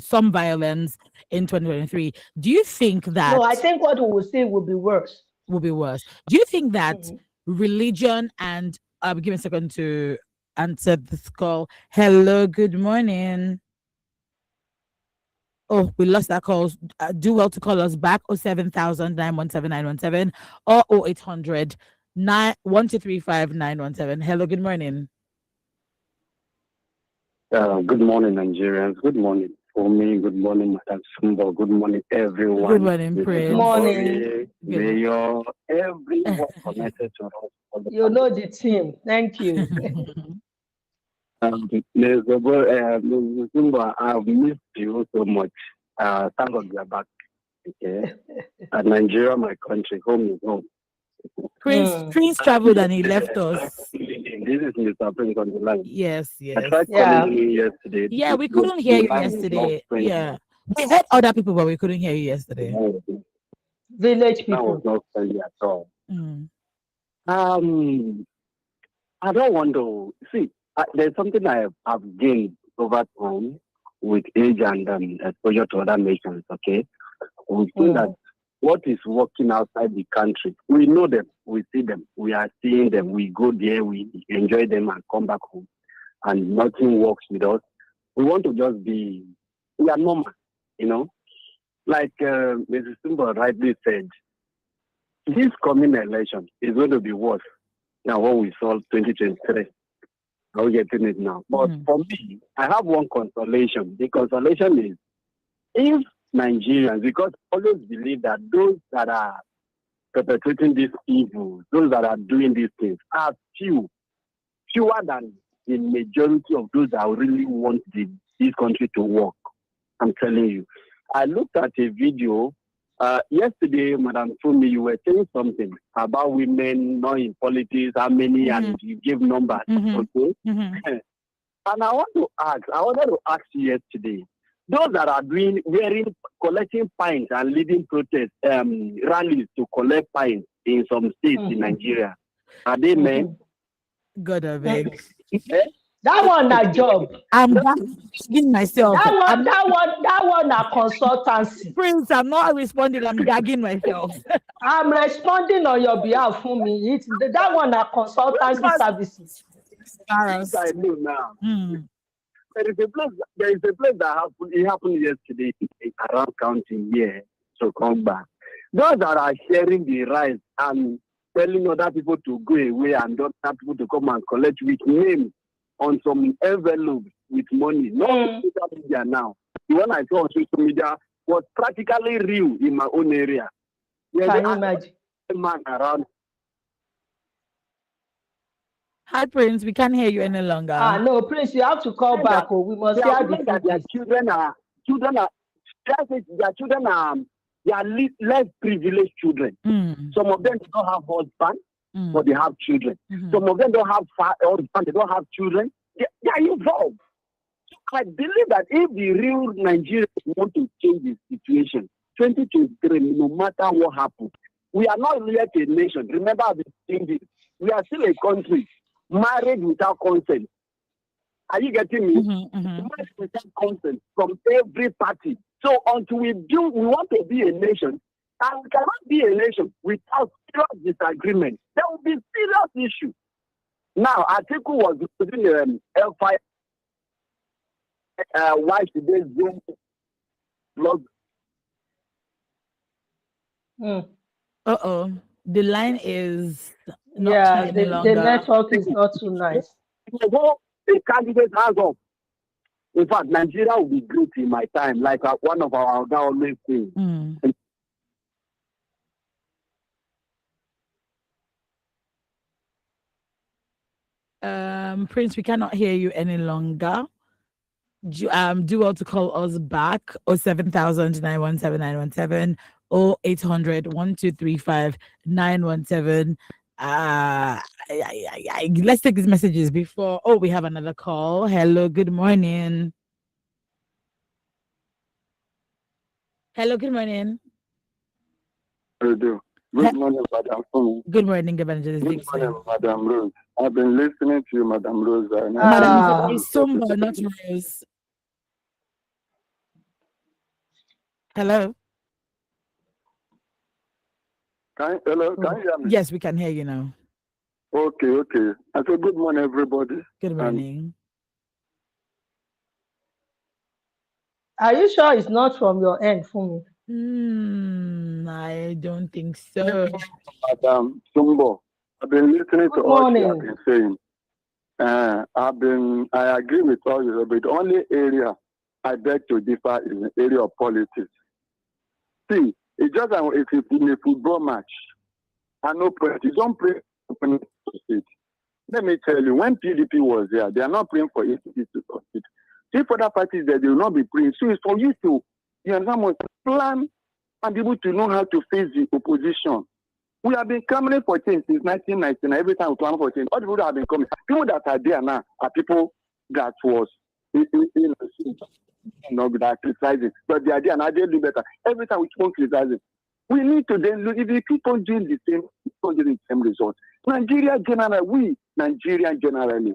Speaker 1: some violence in 2023. Do you think that?
Speaker 2: No, I think what we will see will be worse.
Speaker 1: Will be worse. Do you think that religion and give me a second to answer this call. Hello, good morning. Oh, we lost that call. Do well to call us back 07000 917 or 0800 1235 917. Hello, good morning.
Speaker 3: Good morning, Nigerians. Good morning, Omi. Good morning, Madam Sumbo. Good morning, everyone.
Speaker 1: Good morning, Prince.
Speaker 2: Good morning.
Speaker 3: Mayor, everyone connected to us.
Speaker 2: You know the team. Thank you.
Speaker 3: Ms. Sumbo, I've missed you so much. Thank God you are back. Okay. Nigeria, my country, home is home.
Speaker 1: Prince traveled and he left us.
Speaker 3: This is Mr. Prince on the line.
Speaker 1: Yes.
Speaker 3: I tried calling you yesterday.
Speaker 1: Yeah, we couldn't hear you yesterday. Yeah. We heard other people, but we couldn't hear you yesterday.
Speaker 2: Village people.
Speaker 3: That was not friendly at all. I don't want to see. There's something I've gained over time with age and exposure to other nations. Okay, we see that what is working outside the country, we know them, we see them, we are seeing them, we go there, we enjoy them and come back home, and nothing works with us. We want to just we are normal, Like Mrs. Simba rightly said, this coming election is going to be worse than what we saw 2023. Are we getting it now? But for me, I have one consolation. The consolation is, if Nigerians, because I always believe that those that are perpetrating this evil, those that are doing these things, are fewer than the majority of those that really want this country to work. I'm telling you. I looked at a video yesterday, Madam Fumi, you were saying something about women not in politics, how many, and you give numbers, okay? And I wanted to ask you yesterday, those that are collecting fines and leading protest rallies to collect fines in some states in Nigeria, are they men?
Speaker 1: God, I beg.
Speaker 2: That one that job.
Speaker 1: I'm gagging myself.
Speaker 2: That one that consultancy.
Speaker 1: Prince, I'm not responding. I'm gagging myself.
Speaker 2: I'm responding on your behalf, for me. It's that one that consultancy services.
Speaker 3: Yes, I know now. There is a place that happened yesterday around county here, so come back. Those that are sharing the rice and telling other people to go away and other people to come and collect with names on some envelopes with money. Not social media now. The one I saw on social media was practically real in my own area.
Speaker 2: Can you imagine?
Speaker 3: Man around.
Speaker 1: Hi, Prince. We can't hear you any longer.
Speaker 2: No, Prince, you have to call back. We must hear
Speaker 3: their children are they are less privileged children. Some of them don't have husbands, but they have children. Some of them don't have husbands, they don't have children. They are involved. So I believe that if the real Nigerians want to change the situation, 2023, no matter what happens, we are not yet a nation. Remember, I've been saying this. We are still a country. Married without consent. Are you getting me? Married without consent from every party. So until we want to be a nation, and we cannot be a nation without serious disagreement. There will be serious issue. Now, Atiku was using L5. Why today's Zoom blog?
Speaker 1: The line is not clear
Speaker 2: Yeah,
Speaker 1: any
Speaker 2: the
Speaker 1: longer.
Speaker 2: network is not too nice.
Speaker 3: Go a candidate has up. In fact, Nigeria will be great in my time, like one of our government things.
Speaker 1: Mm. Prince, we cannot hear you any longer. Do well to call us back 07000 or 800 let's take these messages before. Oh, we have another call. Hello, good morning. Hello, good morning.
Speaker 3: I do.
Speaker 1: He-
Speaker 3: Good morning, Madam Fumi.
Speaker 1: Good morning, Evangelist
Speaker 3: Good morning,
Speaker 1: Dixon.
Speaker 3: Madam Rose. I've been listening to you, Madam Rose, and I
Speaker 1: Madam,
Speaker 3: think
Speaker 2: Ah,
Speaker 1: it's Sumba, not Rose. Hello.
Speaker 3: hello, can you hear me?
Speaker 1: Yes, we can hear you now.
Speaker 3: Okay. I said good morning, everybody.
Speaker 1: Good
Speaker 3: And
Speaker 1: morning.
Speaker 2: are you sure it's not from your end, Fumi?
Speaker 1: I don't think so.
Speaker 3: Madam Sumbo, I've been listening to
Speaker 2: Good
Speaker 3: all she has
Speaker 2: morning.
Speaker 3: been saying. I agree with all you, but the only area I beg to differ is the area of politics. See, it's just if it's in a football match, I know you don't pray for it. Let me tell you, when PDP was there, they are not praying for it to succeed. If other parties there, they will not be praying. So it's for you to, you understand, plan and be able to know how to face the opposition. We have been clamoring for change since 1999. Every time we clamor for change, all the people that have been coming, people that are there now are people that was that are criticizing, but they are there and they do better. Every time we keep on criticizing, we need to then look. If we keep on doing the same, keep on getting the same results. Nigeria generally,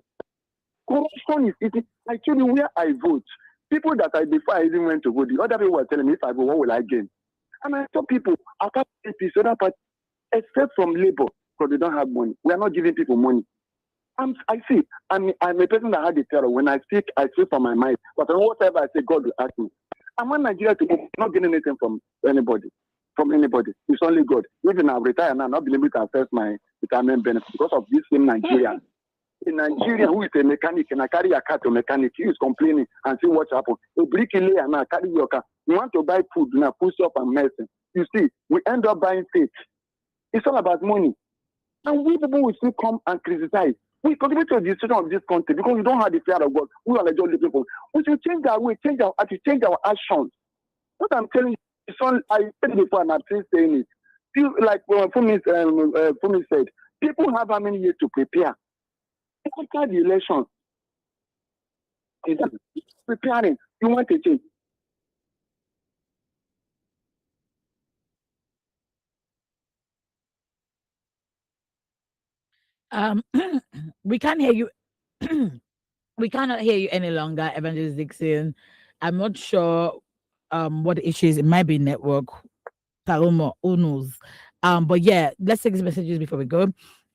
Speaker 3: corruption is eating. I tell you where I vote. People that before I even went to vote, the other people were telling me if I vote, what will I gain? And I tell people, I can't take this other part, except from labor, because they don't have money. We are not giving people money. I'm a person that had a terror. When I speak from my mind. But whatever I say, God will ask me. I want Nigeria to move, not getting anything from anybody. It's only God. Even I've retired now, not being able to access my retirement benefit because of this same Nigerian. A Nigerian who is a mechanic and I carry a car to a mechanic, he is complaining and see what happened. A bricklayer now carry your car. You want to buy food now, food shop and medicine. You see, we end up buying faith. It's all about money. And we people will still come and criticize. We contribute to the destruction of this country because we don't have the fear of God. We are just living for. We should change our way, change our attitude, change our actions. What I'm telling you, I said it before and I'm still saying it. Feel like Fumi said, people have how many years to prepare? After the election, preparing, you want to change.
Speaker 1: We can't hear you. We cannot hear you any longer, Evangelist Dixon. I'm not sure what the issue is. It might be network. Paloma, who knows? But yeah, let's take these messages before we go.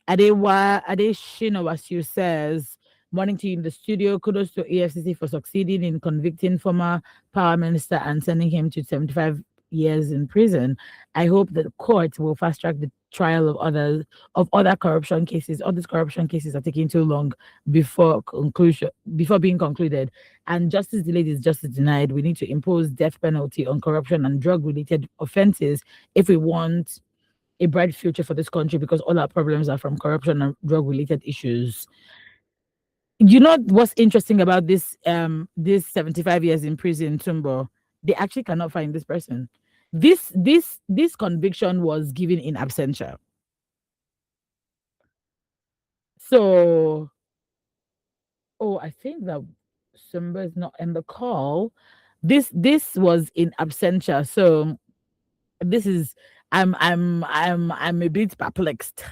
Speaker 1: Adeshino Wasu says, morning to you in the studio. Kudos to EFCC for succeeding in convicting former power minister and sending him to 75 years in prison. I hope that the court will fast track the trial of other corruption cases. All these corruption cases are taking too long before being concluded. And justice delayed is justice denied. We need to impose death penalty on corruption and drug related offenses if we want a bright future for this country, because all our problems are from corruption and drug related issues. You know what's interesting about this 75 years in prison, Tumbo? They actually cannot find this person. This conviction was given in absentia. So, oh, I think that Simba is not in the call. This was in absentia. So this is I'm a bit perplexed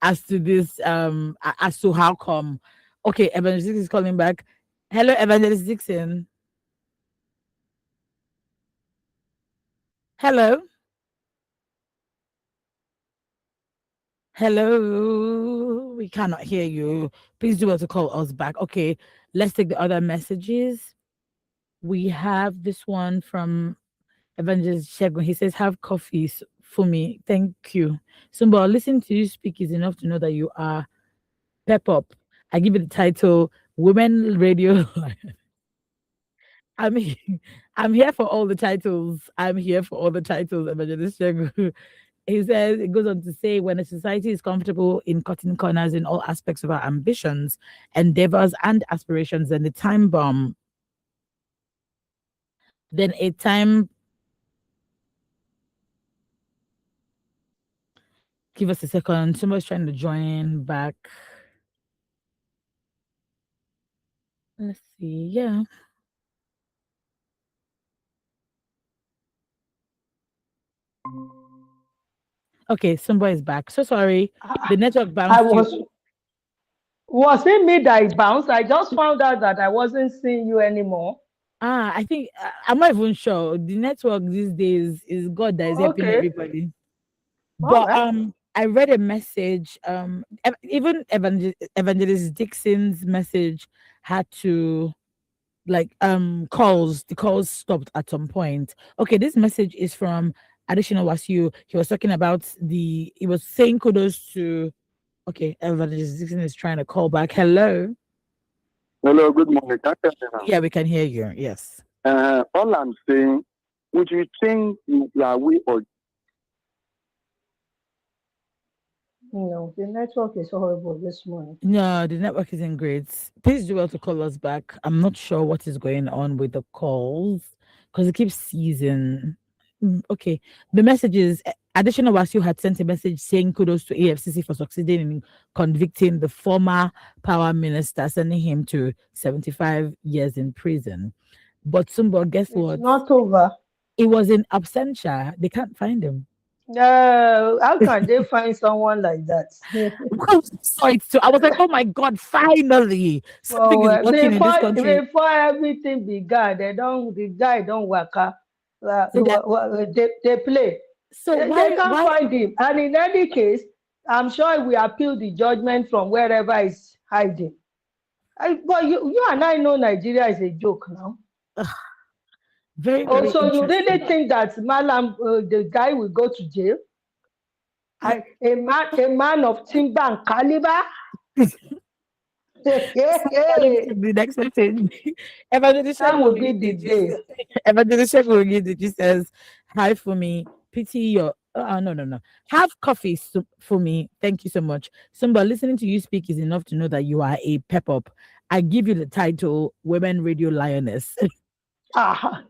Speaker 1: as to this as to how come. Okay, Evangelist Dixon is calling back. Hello, Evangelist Dixon. Hello. Hello. We cannot hear you. Please do well to call us back. Okay, let's take the other messages. We have this one from Evangelist Shegun. He says, have coffee for me. Thank you. Sumbo, listening to you speak is enough to know that you are pep up. I give it the title Women Radio. I mean, I'm here for all the titles. I'm here for all the titles, Evangelist Shegu. He says, it goes on to say, when a society is comfortable in cutting corners in all aspects of our ambitions, endeavors, and aspirations, then the time bomb, then a time, give us a second. Somebody's trying to join back. Let's see. Yeah. Okay, somebody's back. So sorry. The network
Speaker 2: I
Speaker 1: bounced you.
Speaker 2: was it me that it bounced? I just found out that I wasn't seeing you anymore.
Speaker 1: I think I'm not even sure. The network these days is God that is helping
Speaker 2: Okay.
Speaker 1: everybody.
Speaker 2: All
Speaker 1: But
Speaker 2: right.
Speaker 1: I read a message. Even Evangelist Dixon's message had to like calls. The calls stopped at some point. Okay, this message is from Additional Wasu. He was talking about he was saying kudos to. Okay, Evangelist Dixon is trying to call back. Hello.
Speaker 3: Hello, good morning. Can you hear me
Speaker 1: Yeah, we can hear you. Yes.
Speaker 3: now? All I'm saying, would you think you are we or
Speaker 2: No, the network is horrible this morning.
Speaker 1: No, the network isn't great. Please do well to call us back. I'm not sure what is going on with the calls because it keeps seizing. Okay. The message is Additional Wasu had sent a message saying kudos to AFCC for succeeding in convicting the former power minister, sending him to 75 years in prison. But Sumbo, guess
Speaker 2: It's
Speaker 1: what?
Speaker 2: not over.
Speaker 1: It was in absentia. They can't find him.
Speaker 2: How can they find someone like that?
Speaker 1: I saw it too. I was like, oh my God, finally. Something
Speaker 2: Well,
Speaker 1: is working in this country.
Speaker 2: before everything began, the guy don't work out.
Speaker 1: So that
Speaker 2: They play.
Speaker 1: so
Speaker 2: They can't
Speaker 1: why
Speaker 2: find him. And in any case, I'm sure we appeal the judgment from wherever he's hiding. But you and I know Nigeria is a joke now.
Speaker 1: very, very
Speaker 2: Also, you really
Speaker 1: interesting.
Speaker 2: think that Malam, the guy will go to jail?
Speaker 1: I
Speaker 2: A man of timber and caliber?
Speaker 1: somebody to the next message. Evangelist
Speaker 2: That
Speaker 1: Shegun
Speaker 2: will be the
Speaker 1: Ogidiji
Speaker 2: day.
Speaker 1: Evangelist Shegun Ogidiji says, hi for me. Pity your no no no. Have coffee for me. Thank you so much. Somebody listening to you speak is enough to know that you are a pep up. I give you the title Women Radio Lioness.
Speaker 2: Ah.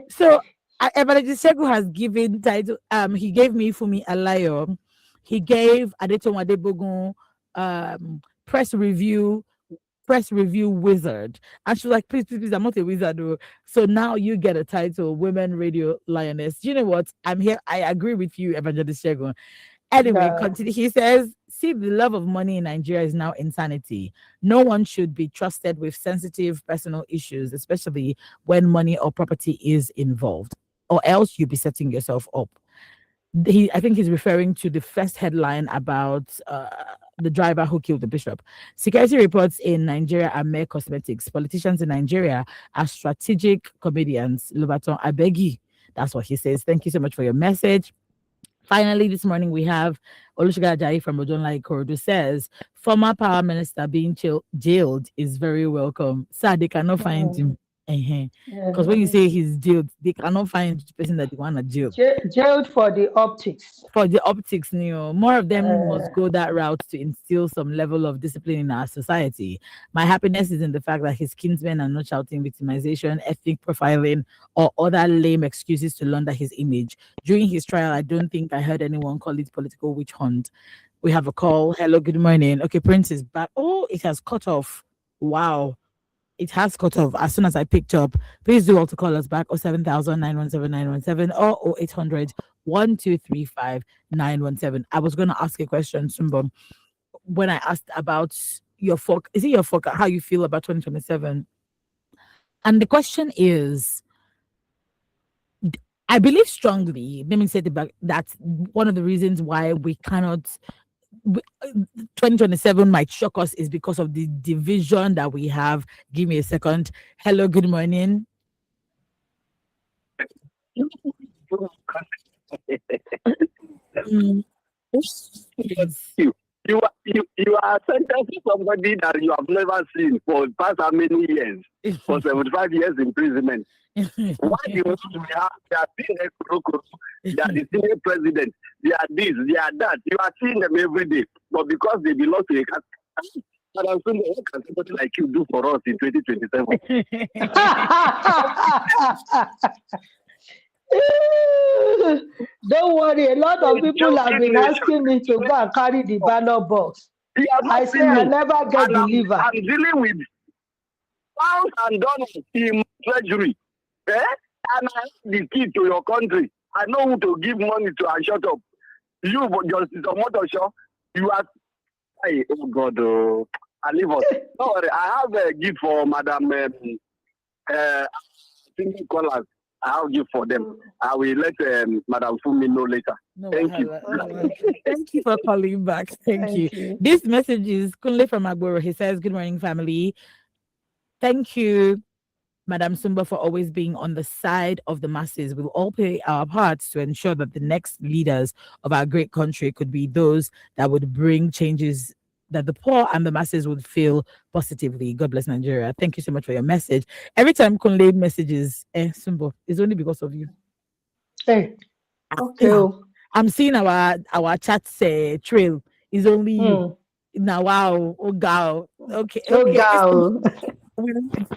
Speaker 1: So Evangelist Segun has given title. He gave me Fumi Alayo. He gave Adeton Adebogun press review wizard, and she was like, please, please, please, I'm not a wizard. Oh. So now you get a title, Women Radio Lioness. You know what? I'm here. I agree with you, Evangelist Segun. Anyway,
Speaker 2: Yeah.
Speaker 1: continue. He says, see, the love of money in Nigeria is now insanity. No one should be trusted with sensitive personal issues, especially when money or property is involved, or else you'll be setting yourself up. I think he's referring to the first headline about the driver who killed the bishop. Security reports in Nigeria are mere cosmetics. Politicians in Nigeria are strategic comedians. Lobaton Abegi. That's what he says. Thank you so much for your message. Finally, this morning we have Olusegun Ajayi from Odonla Ikorodu says, former power minister being jailed is very welcome. Sir, they cannot find him. Because when you say he's jailed, they cannot find the person that they want to jail.
Speaker 2: Jailed for the optics.
Speaker 1: For the optics, more of them
Speaker 2: Uh,
Speaker 1: must go that route to instill some level of discipline in our society. My happiness is in the fact that his kinsmen are not shouting victimization, ethnic profiling, or other lame excuses to launder his image. During his trial, I don't think I heard anyone call it political witch hunt. We have a call. Hello, good morning. Okay, Prince is back. Oh, it has cut off. Wow. It has cut off as soon as I picked up. Please do all to call us back 07000 or 0800 1235 917. I was going to ask a question, Sumbo, when I asked about your folk. Is it your folk? How you feel about 2027? And the question is, I believe strongly, let me say that's one of the reasons why we cannot 2027 might shock us is because of the division that we have. Give me a second. Hello, good morning. Yes.
Speaker 3: You are sentencing somebody that you have never seen for past how many years? For 75 years imprisonment. Why do you want to have they are being they are the senior president, they are this, they are that. You are seeing them every day. But because they belong to a caste, what can somebody like you do for us in 2027?
Speaker 2: Don't worry, a lot of people have been asking me to go and carry the ballot box. I say I never get delivered.
Speaker 3: I'm dealing with pounds and dollars in treasury. And I have the key to your country. I know who to give money to and shut up. You, Justice Omotosho, you are. Oh God, I leave us. Don't worry, I have a gift for Madam single callers. I have a gift for them. I will let Madam Fumi know later.
Speaker 1: No,
Speaker 3: Thank you.
Speaker 1: Thank you for calling back. Thank you. This message is Kunle from Agboro. He says, "Good morning, family. Thank you, Madam Sumba, for always being on the side of the masses. We'll all play our parts to ensure that the next leaders of our great country could be those that would bring changes that the poor and the masses would feel positively. God bless Nigeria." Thank you so much for your message. Every time Kunle messages, Sumba, it's only because of you.
Speaker 2: Hey, okay.
Speaker 1: I'm seeing our chat trail is only you. Now, wow, oh girl. Okay.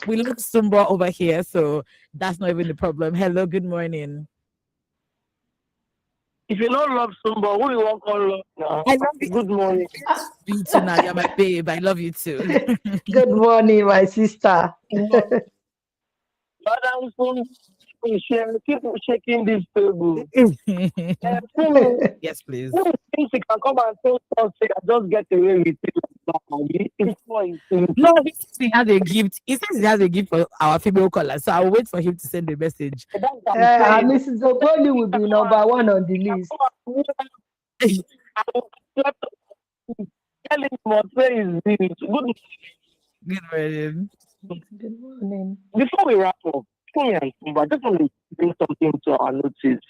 Speaker 1: We look Sumba over here, so that's not even the problem. Hello, good morning.
Speaker 4: If you don't love Sumba, who you want to call love now?
Speaker 1: I love you.
Speaker 4: Good morning.
Speaker 1: You too now, you're my babe. I love you too.
Speaker 2: Good morning, my sister.
Speaker 4: Madam Sumba, keep shaking this table.
Speaker 1: Yes, please.
Speaker 4: Who thinks he can come and tell us and just get away with it?
Speaker 1: No, he has a gift. He says he has a gift for our female caller, so I'll wait for him to send a message.
Speaker 2: Mrs. Ogoni will be number one on the list.
Speaker 1: Good morning.
Speaker 2: Good morning.
Speaker 4: Before we wrap up, I just want to bring something to our notice.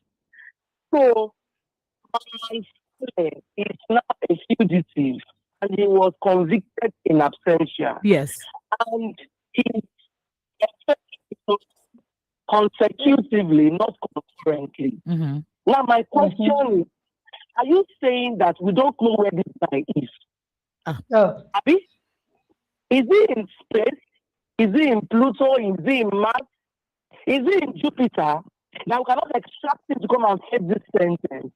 Speaker 4: So, is now a fugitive, and he was convicted in absentia.
Speaker 1: Yes.
Speaker 4: And he consecutively, not concurrently.
Speaker 1: Mm-hmm.
Speaker 4: Now, my question is, are you saying that we don't know where this guy is?
Speaker 2: No.
Speaker 4: Is he in space? Is he in Pluto? Is he in Mars? Is he in Jupiter? Now, we cannot extract him to come and say this sentence.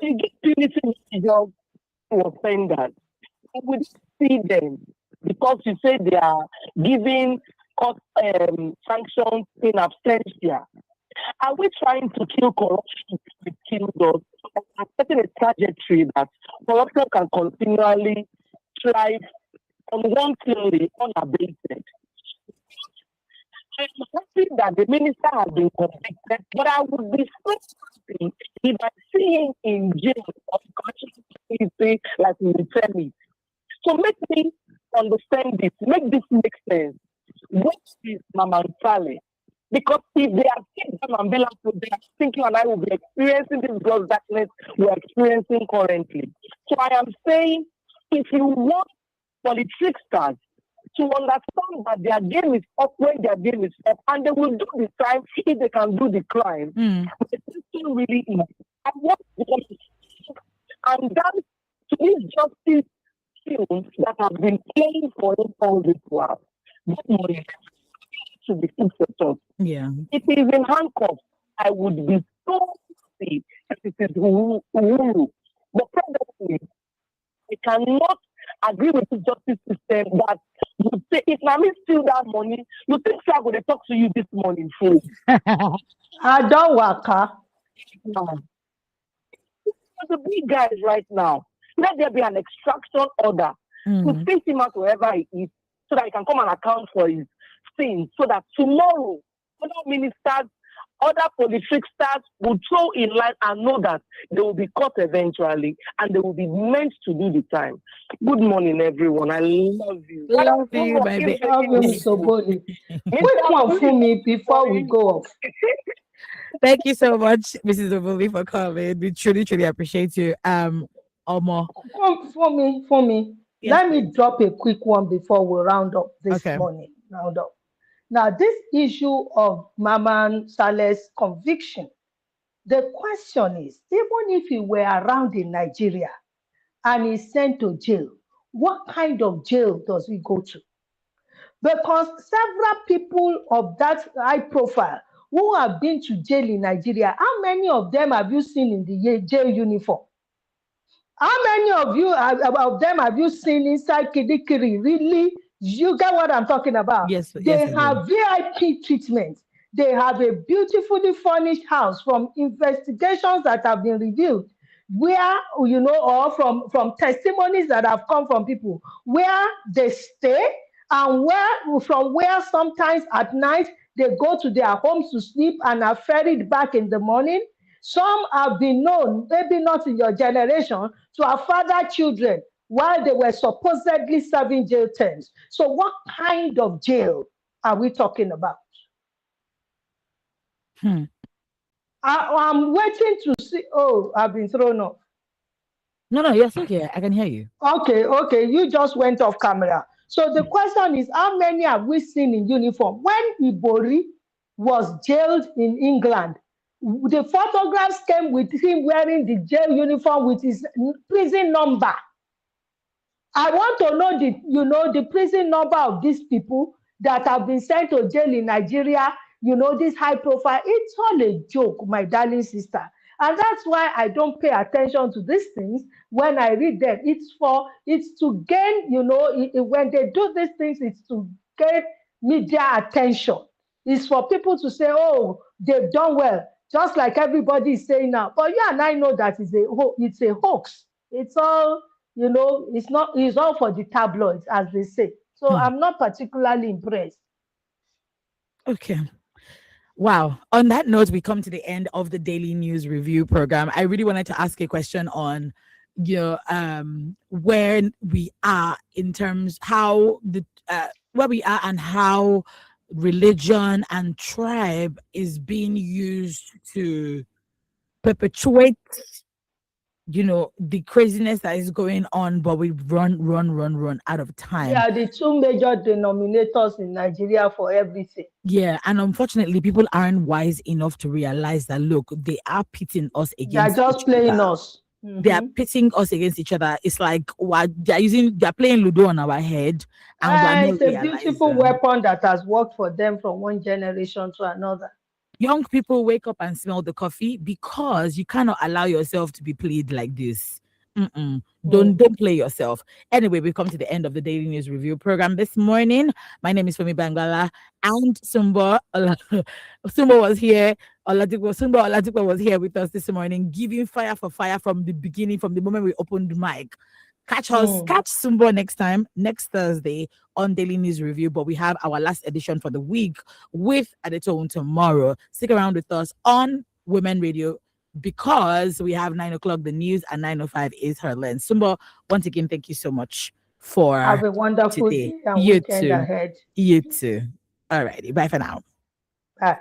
Speaker 4: So you get unity job for offenders. We would see them because you say they are giving court sanctions in absentia. Are we trying to kill corruption with killed us, or setting a trajectory that corruption can continually thrive unwantingly, unabated? I'm happy that the minister has been convicted, but I would be so happy if I see him in jail or consciously like we tell me. So make me understand this, make this make sense. What is Mama Nsale? Because if they are still them and Bella, they are thinking and I will be experiencing this gross darkness we are experiencing currently. So I am saying, if you want politicians to understand that their game is up when their game is up, and they will do the crime if they can do the crime. The question really is, I want to become and that to these justice films that have been playing for him all this while. Good morning. To be thought.
Speaker 1: Yeah.
Speaker 4: If he is in handcuffs, I would be so happy if it is Uhuru. But probably I cannot agree with the justice system that you say if Nami steal that money, you think I'm going to talk to you this morning, fool.
Speaker 2: I don't waka.
Speaker 4: The big guys right now, let there be an extraction order to face him out wherever he is, so that he can come and account for his sins, so that tomorrow other ministers, other politics stars will throw in line and know that they will be caught eventually and they will be meant to do the time. Good morning, everyone. I love you.
Speaker 1: Love you, baby.
Speaker 2: Love you, Mr. Boli. Quick one for me before we go off.
Speaker 1: Thank you so much, Mrs. Obuli, for coming. We truly, truly appreciate you. Omo.
Speaker 2: Come for me.
Speaker 1: Yes,
Speaker 2: Let me
Speaker 1: please.
Speaker 2: drop a quick one before we round up this
Speaker 1: Okay.
Speaker 2: morning. Round up. Now, this issue of Maman Saleh's conviction, the question is, even if he were around in Nigeria and he's sent to jail, what kind of jail does he go to? Because several people of that high profile who have been to jail in Nigeria, how many of them have you seen in the jail uniform? How many of them have you seen inside Kidikiri? Really? You get what I'm talking about?
Speaker 1: Yes, yes,
Speaker 2: They
Speaker 1: I do.
Speaker 2: have VIP treatment. They have a beautifully furnished house from investigations that have been revealed, where, or from testimonies that have come from people, where they stay and where sometimes at night they go to their homes to sleep and are ferried back in the morning. Some have been known, maybe not in your generation, to have fathered children while they were supposedly serving jail terms. So, what kind of jail are we talking about?
Speaker 1: Hmm.
Speaker 2: I'm waiting to see. Oh, I've been thrown off.
Speaker 1: No, no, yes, okay. I can hear you.
Speaker 2: Okay, you just went off camera. So the question is, how many have we seen in uniform? When Ibori was jailed in England, the photographs came with him wearing the jail uniform with his prison number. I want to know the prison number of these people that have been sent to jail in Nigeria, this high profile. It's all a joke, my darling sister. And that's why I don't pay attention to these things when I read them. It's to gain, when they do these things, it's to get media attention. It's for people to say, oh, they've done well, just like everybody is saying now. But you and I know that it's a hoax. It's all it's all for the tabloids, as they say. So
Speaker 1: Hmm.
Speaker 2: I'm not particularly impressed.
Speaker 1: Okay. Wow. On that note, we come to the end of the Daily News Review program. I really wanted to ask a question on where we are in terms how the where we are and how religion and tribe is being used to perpetuate the craziness that is going on, but we run out of
Speaker 2: They
Speaker 1: time.
Speaker 2: are the two major denominators in Nigeria for everything.
Speaker 1: Yeah, and unfortunately, people aren't wise enough to realize that look, they are pitting us
Speaker 2: They are
Speaker 1: against
Speaker 2: just
Speaker 1: each other.
Speaker 2: playing us.
Speaker 1: They are pitting us against each other. It's like what they're playing Ludo on our head, and we're not
Speaker 2: It's a beautiful
Speaker 1: realizing.
Speaker 2: weapon that has worked for them from one generation to another.
Speaker 1: Young people wake up and smell the coffee because you cannot allow yourself to be played like this. Mm-mm.
Speaker 2: Mm.
Speaker 1: Don't play yourself. Anyway, we come to the end of the Daily News Review program this morning. My name is Femi Bangala and Sumbo. Sumbo was here. Sumbo Oladipo was here with us this morning, giving fire for fire from the beginning, from the moment we opened the mic. Catch Sumbo next time, next Thursday on Daily News Review. But we have our last edition for the week with Adetone tomorrow. Stick around with us on Women Radio because we have 9 o'clock the news and 9:05 is her lens. Sumbo, once again, thank you so much
Speaker 2: Have
Speaker 1: for
Speaker 2: a wonderful
Speaker 1: today.
Speaker 2: day and
Speaker 1: You
Speaker 2: weekend
Speaker 1: too.
Speaker 2: ahead.
Speaker 1: You too. All righty. Bye for now.
Speaker 2: Bye.